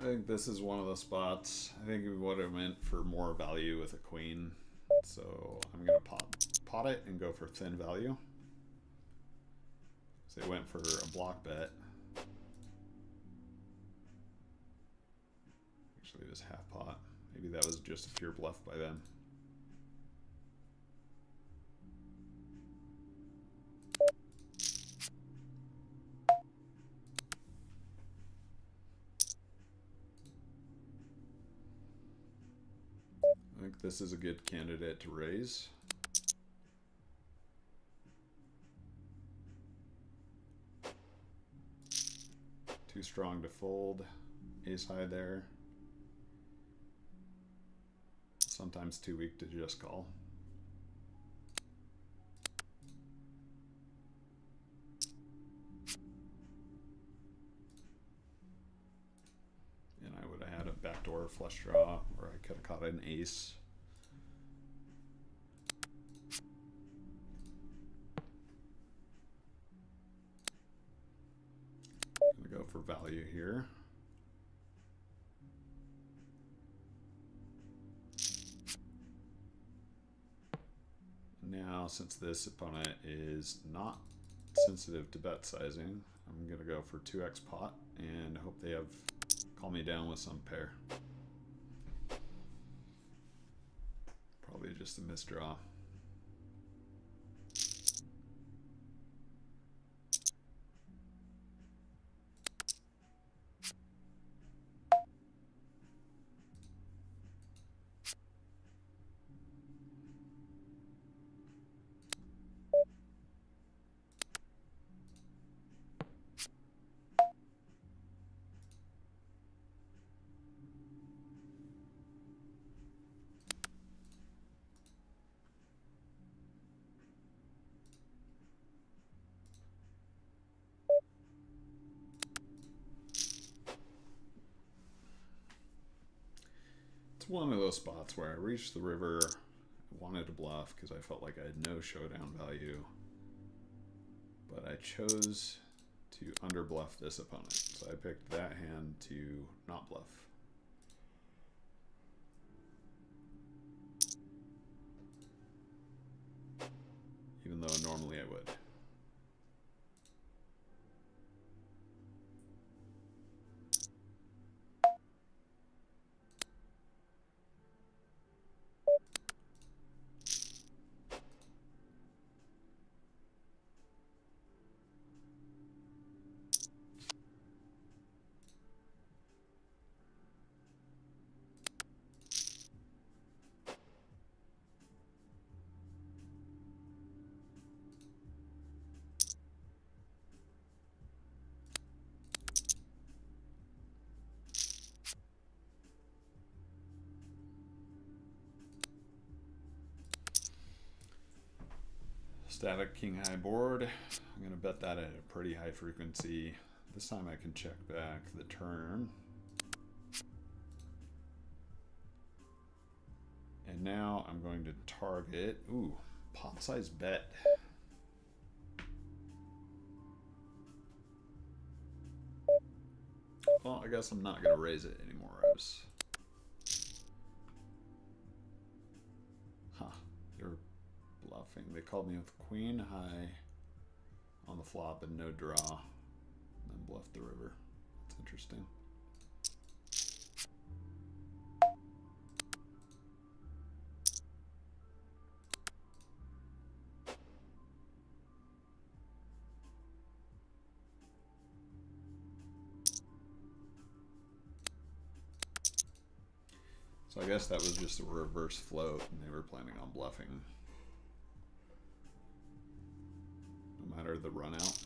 think this is one of the spots. I think we would have went for more value with a queen. So I'm going to pot it and go for thin value. So they went for a block bet. Actually, it was half pot. Maybe that was just a pure bluff by them. I think this is a good candidate to raise. Too strong to fold. Ace high there. Sometimes too weak to just call. And I would have had a backdoor flush draw, or I could have caught an ace. I'm gonna go for value here. Now, since this opponent is not sensitive to bet sizing, I'm gonna go for 2x pot and hope they have call me down with some pair. Probably just a misdraw. It's one of those spots where I reached the river, wanted to bluff because I felt like I had no showdown value, but I chose to underbluff this opponent. So I picked that hand to not bluff. Even though normally I would. Static king high board. I'm going to bet that at a pretty high frequency. This time I can check back the turn. And now I'm going to target, ooh, pot size bet. Well, I guess I'm not going to raise it anymore. They're bluffing. They called me with queen high on the flop and no draw, and then bluffed the river. That's interesting. So I guess that was just a reverse float and they were planning on bluffing. No matter the run out.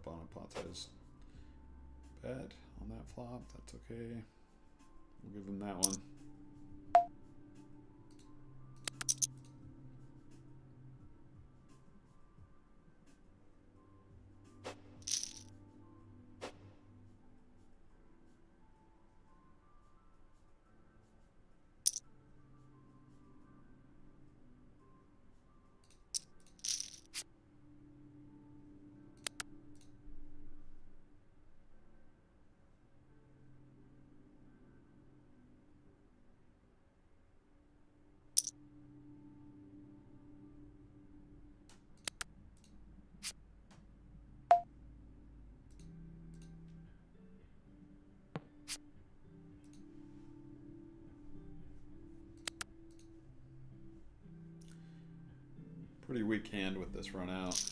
up on a pot size bet on that flop. That's okay. We'll give him that one. Pretty weak hand with this run out.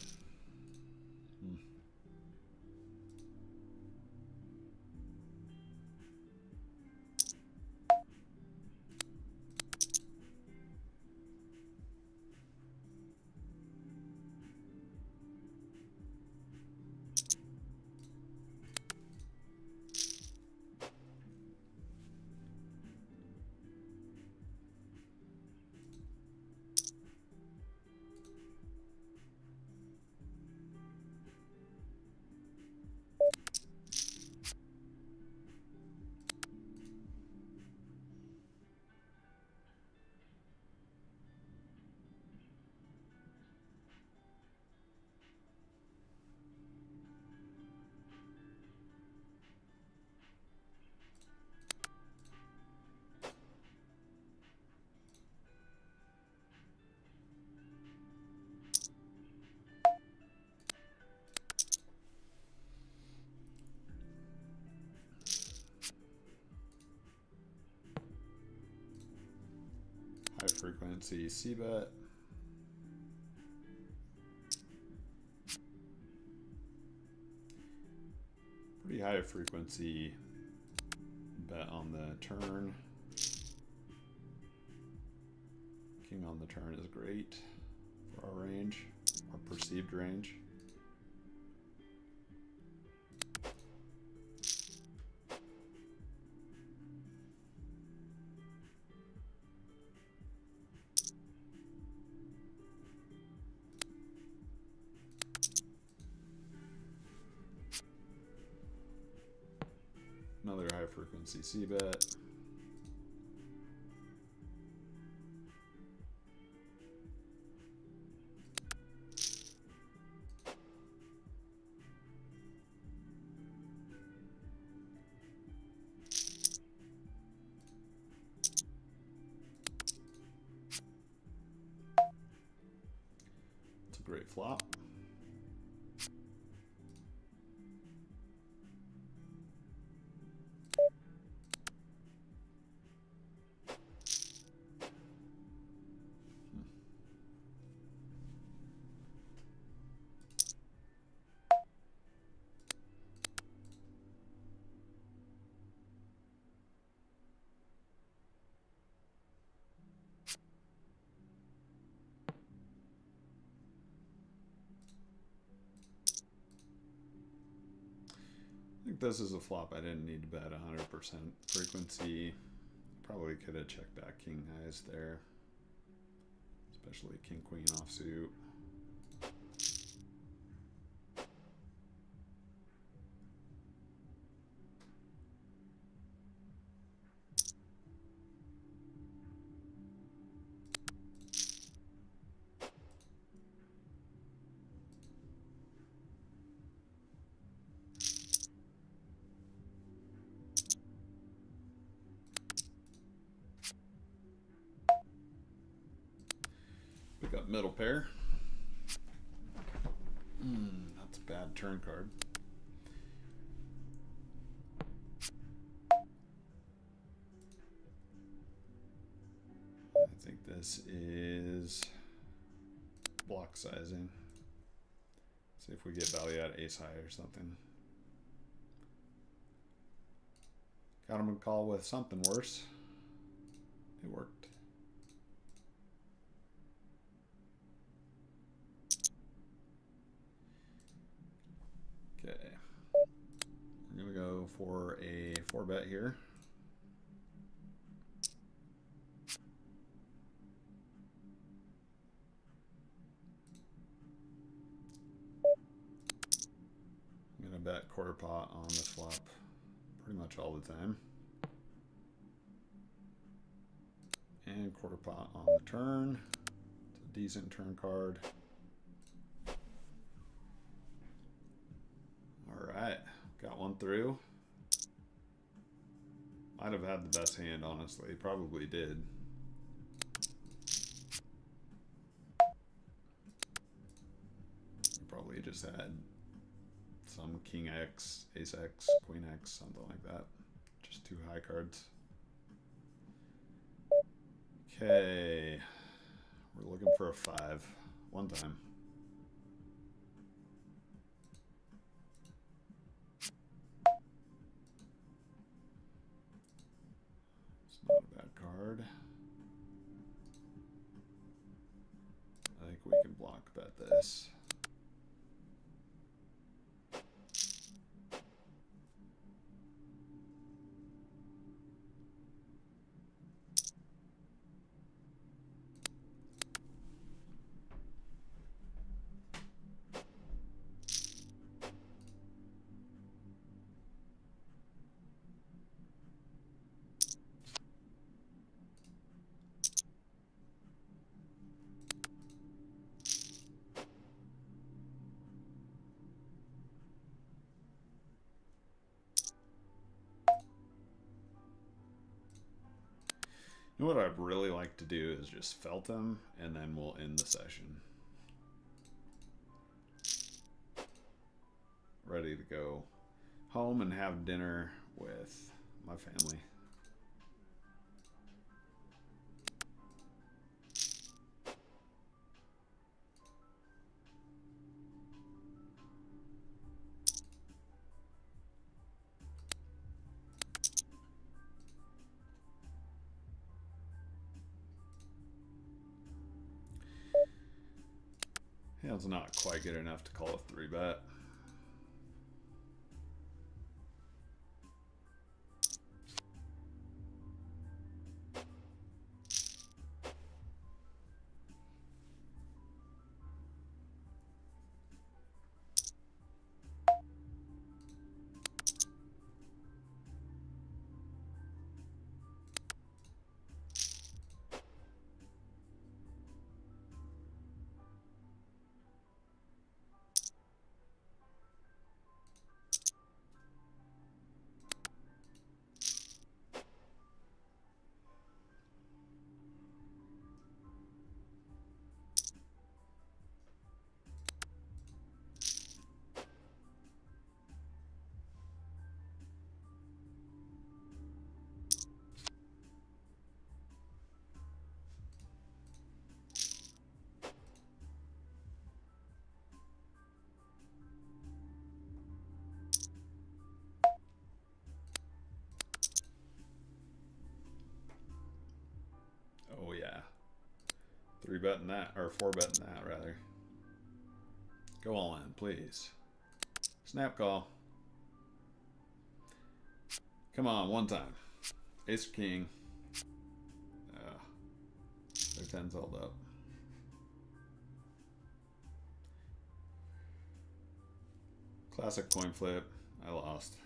High frequency C-bet. Pretty high frequency bet on the turn. King on the turn is great for our range, our perceived range. Another high frequency C-bet. It's a great flop. I think this is a flop I didn't need to bet 100% frequency. Probably could have checked back king highs there, especially king queen offsuit. Pick up middle pair. That's a bad turn card. I think this is block sizing. See if we get value at ace high or something. Got him a call with something worse. It worked. Go for a 4-bet here. I'm gonna bet quarter pot on this flop pretty much all the time. And quarter pot on the turn. It's a decent turn card. Alright, got one through. Might have had the best hand, honestly. Probably did. Probably just had some King X, Ace X, Queen X, something like that. Just 2 high cards. Okay. We're looking for a 5. One time. It's not a bad card. I think we can block bet this. You know what I'd really like to do is just felt them, and then we'll end the session. Ready to go home and have dinner with my family. Yeah, it's not quite good enough to call a 3-bet. Oh yeah. 3-betting that, or 4-betting that rather. Go all in, please. Snap call. Come on, one time. Ace King. Their 10's held up. Classic coin flip. I lost.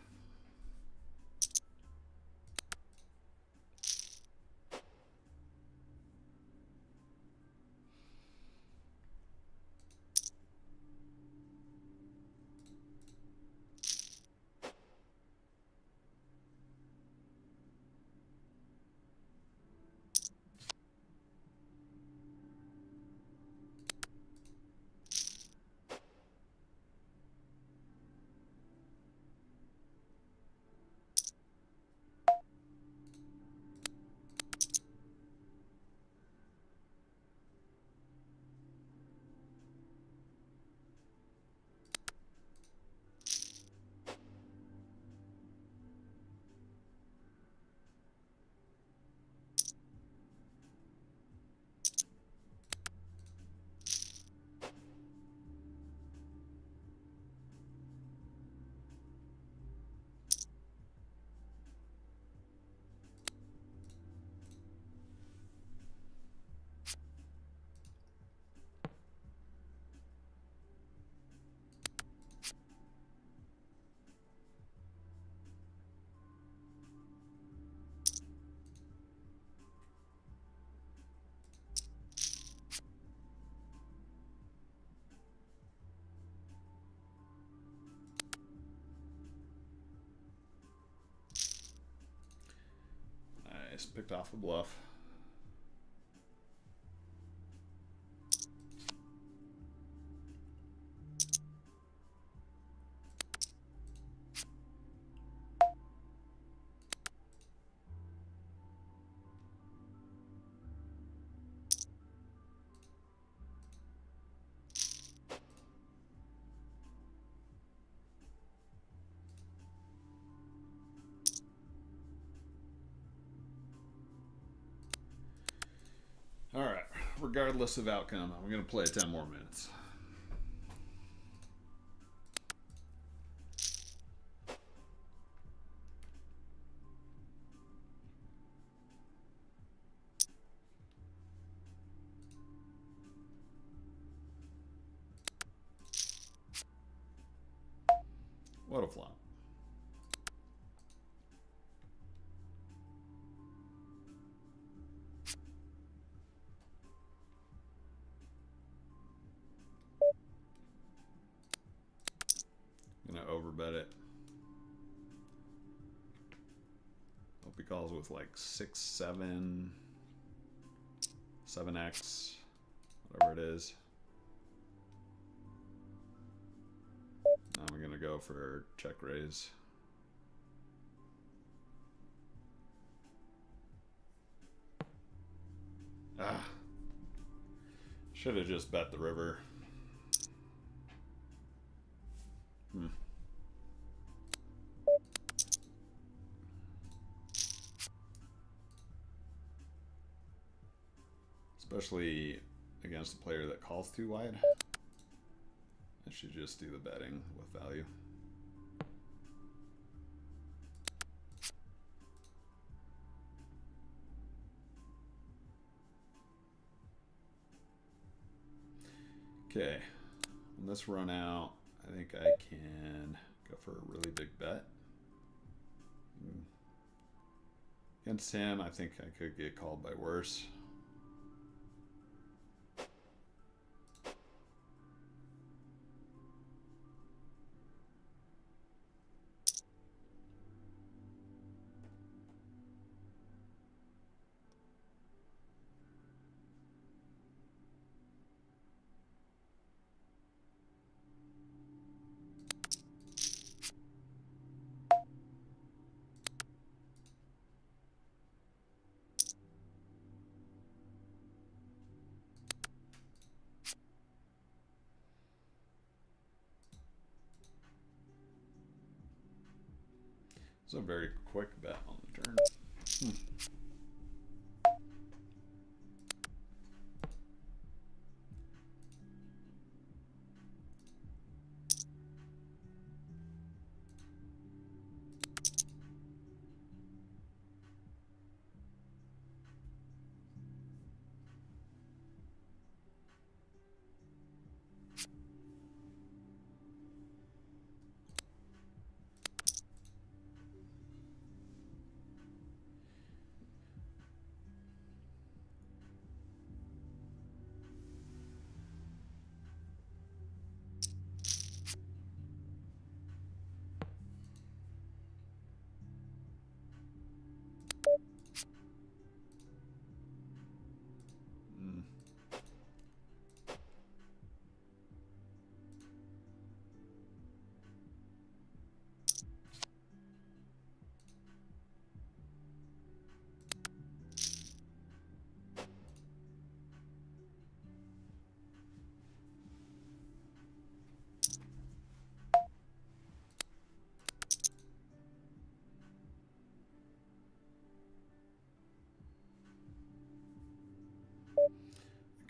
Nice. Picked off the bluff. Alright, regardless of outcome, I'm going to play 10 more minutes. What a flop. Gonna overbet it. Hope he calls with like 6, 7, 7x, whatever it is. I'm gonna go for check raise. Ah, should have just bet the river. Especially against a player that calls too wide. I should just do the betting with value. Okay, on this run out, I think I can go for a really big bet. Against him, I think I could get called by worse. It's a very quick bet on the turn.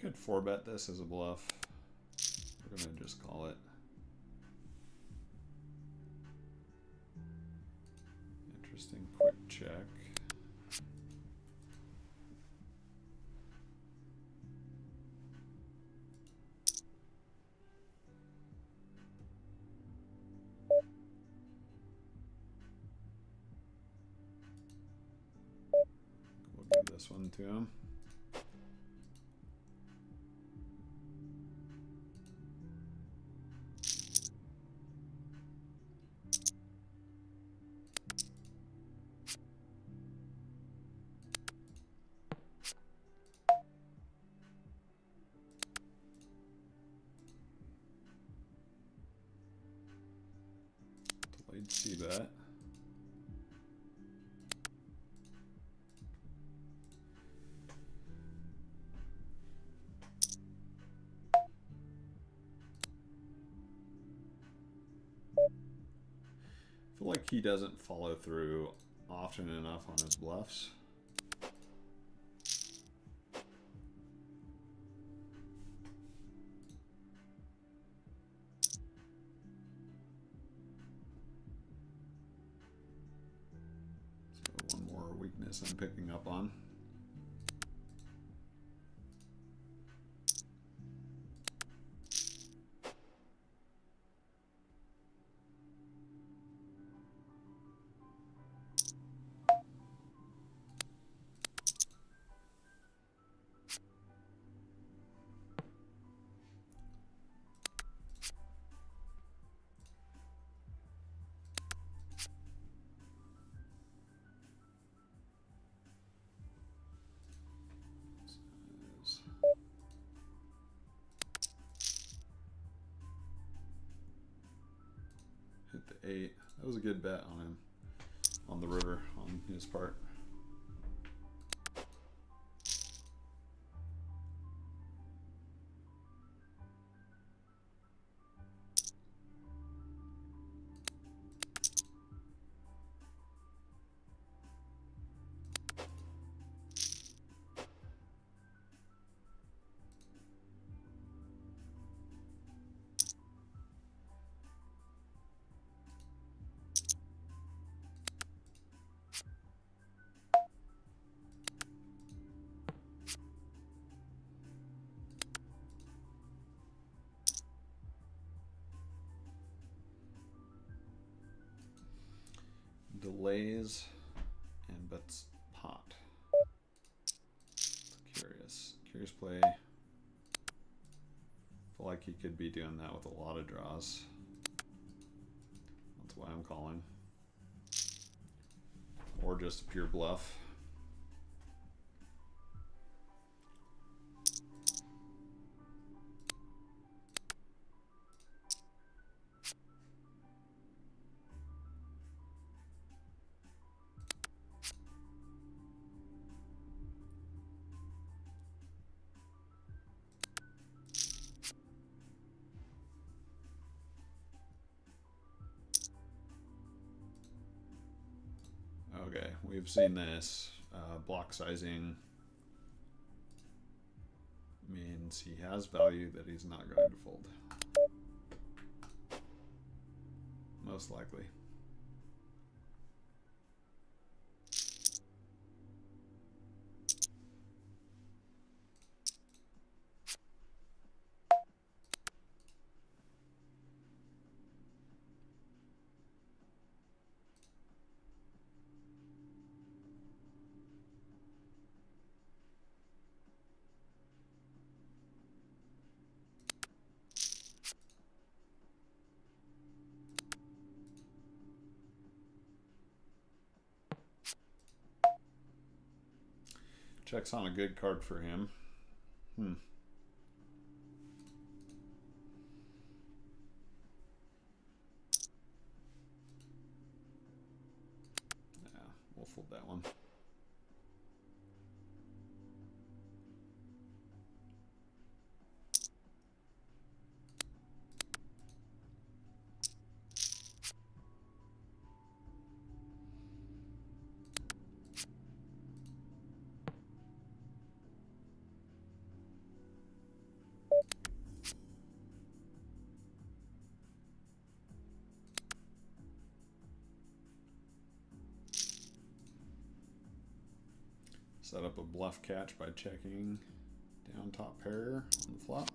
Could 4-bet this as a bluff. We're gonna just call it. Interesting quick check. We'll give this one to him. Good C bet. I feel like he doesn't follow through often enough on his bluffs. So one more weakness I'm picking up on. Hit the 8. That was a good bet on him, on the river, on his part. Delays and bets pot. Curious play. Feel like he could be doing that with a lot of draws. That's why I'm calling. Or just a pure bluff. Okay, we've seen this. Block sizing means he has value that he's not going to fold. Most likely. Checks on a good card for him. Yeah, we'll fold that one. Set up a bluff catch by checking down top pair on the flop.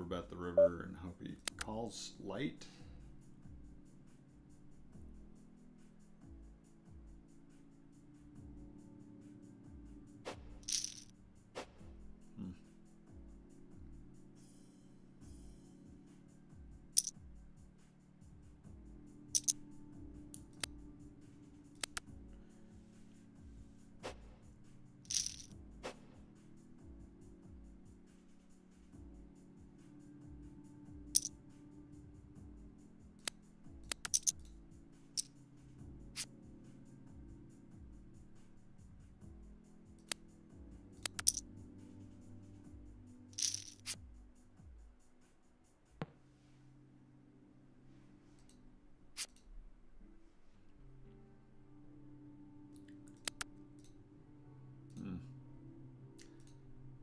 overbet the river and hope he calls light.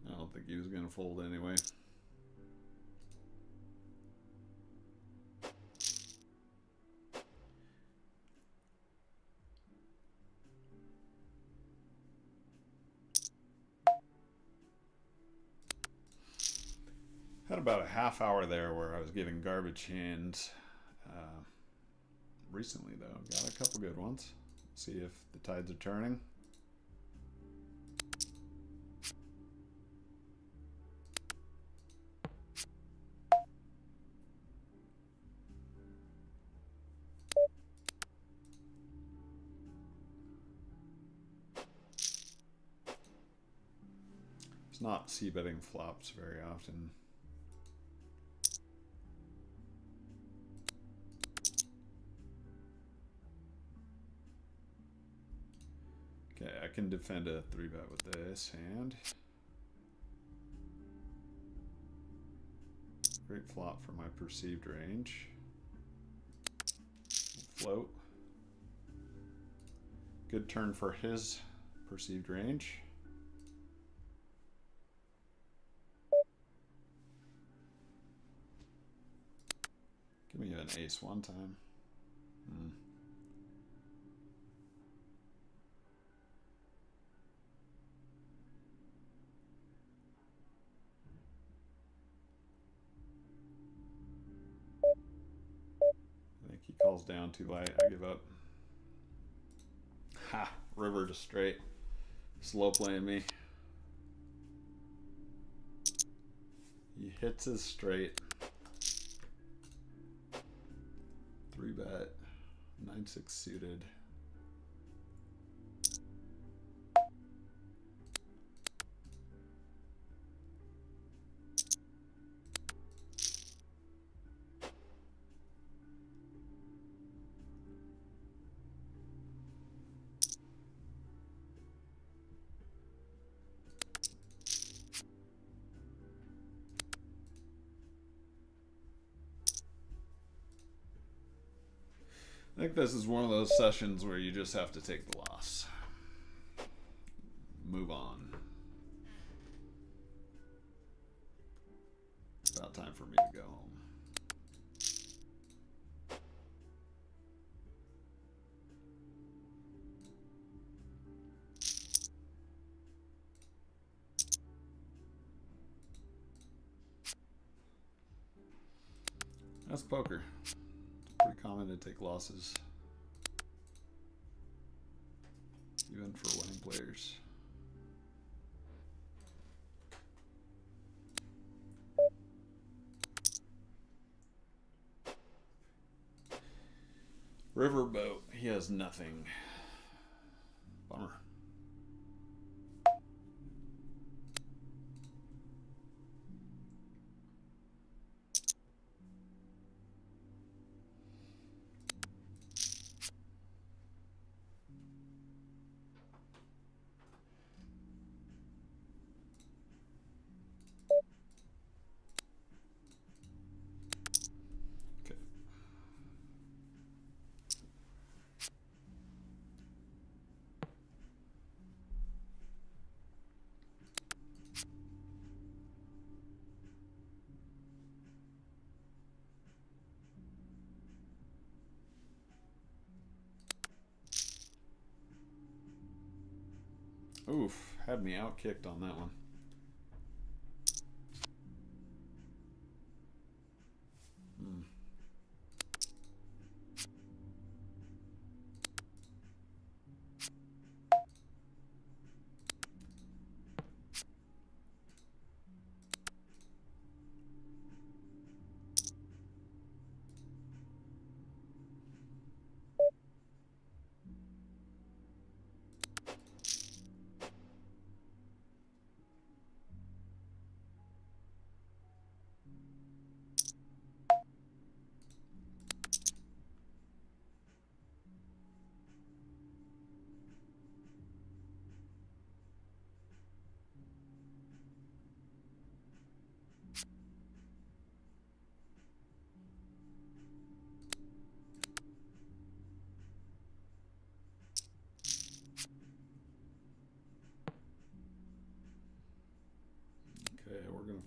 I don't think he was going to fold anyway. Had about a half hour there where I was getting garbage hands. Recently, though, got a couple good ones. See if the tides are turning. It's not c-betting flops very often. Okay, I can defend a 3-bet with this hand. Great flop for my perceived range. Float. Good turn for his perceived range. Give me an ace one time. I think he calls down too light. I give up. Ha! River to straight. Slow playing me. He hits his straight. 3-bet. 9-6 suited. I think this is one of those sessions where you just have to take the loss. Move on. It's about time for me to go home. That's poker. Pretty common to take losses, even for winning players. Riverboat, he has nothing. Bummer. Oof, had me out kicked on that one.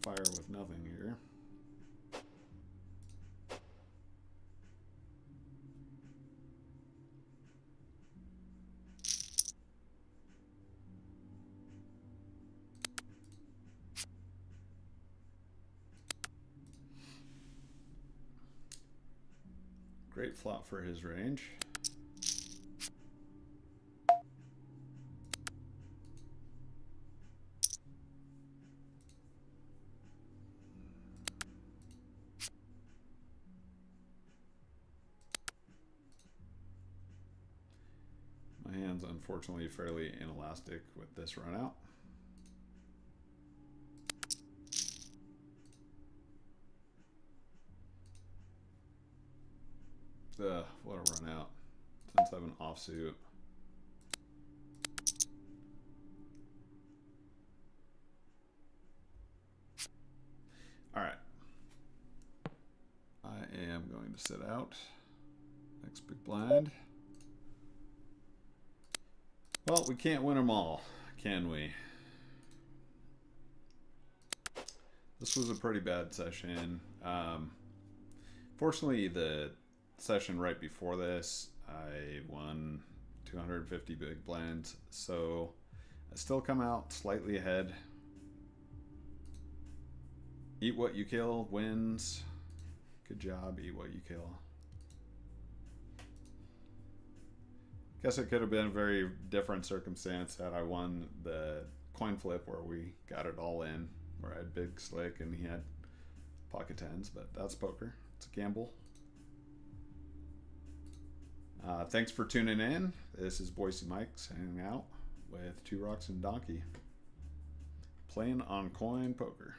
fire with nothing here. Great flop for his range. My hand's unfortunately fairly inelastic with this run out. What a run out. Since I have an offsuit. Alright. I am going to sit out. Next big blind. Well, we can't win them all, can we? This was a pretty bad session. Fortunately, the session right before this, I won 250 big blinds, so I still come out slightly ahead. Eat what you kill wins. Good job, eat what you kill. Guess it could have been a very different circumstance had I won the coin flip where we got it all in, where I had big slick and he had pocket tens, but that's poker. It's a gamble. Thanks for tuning in. This is Boise Mike's hanging out with Two Rocks and a Donkey, playing on coin poker.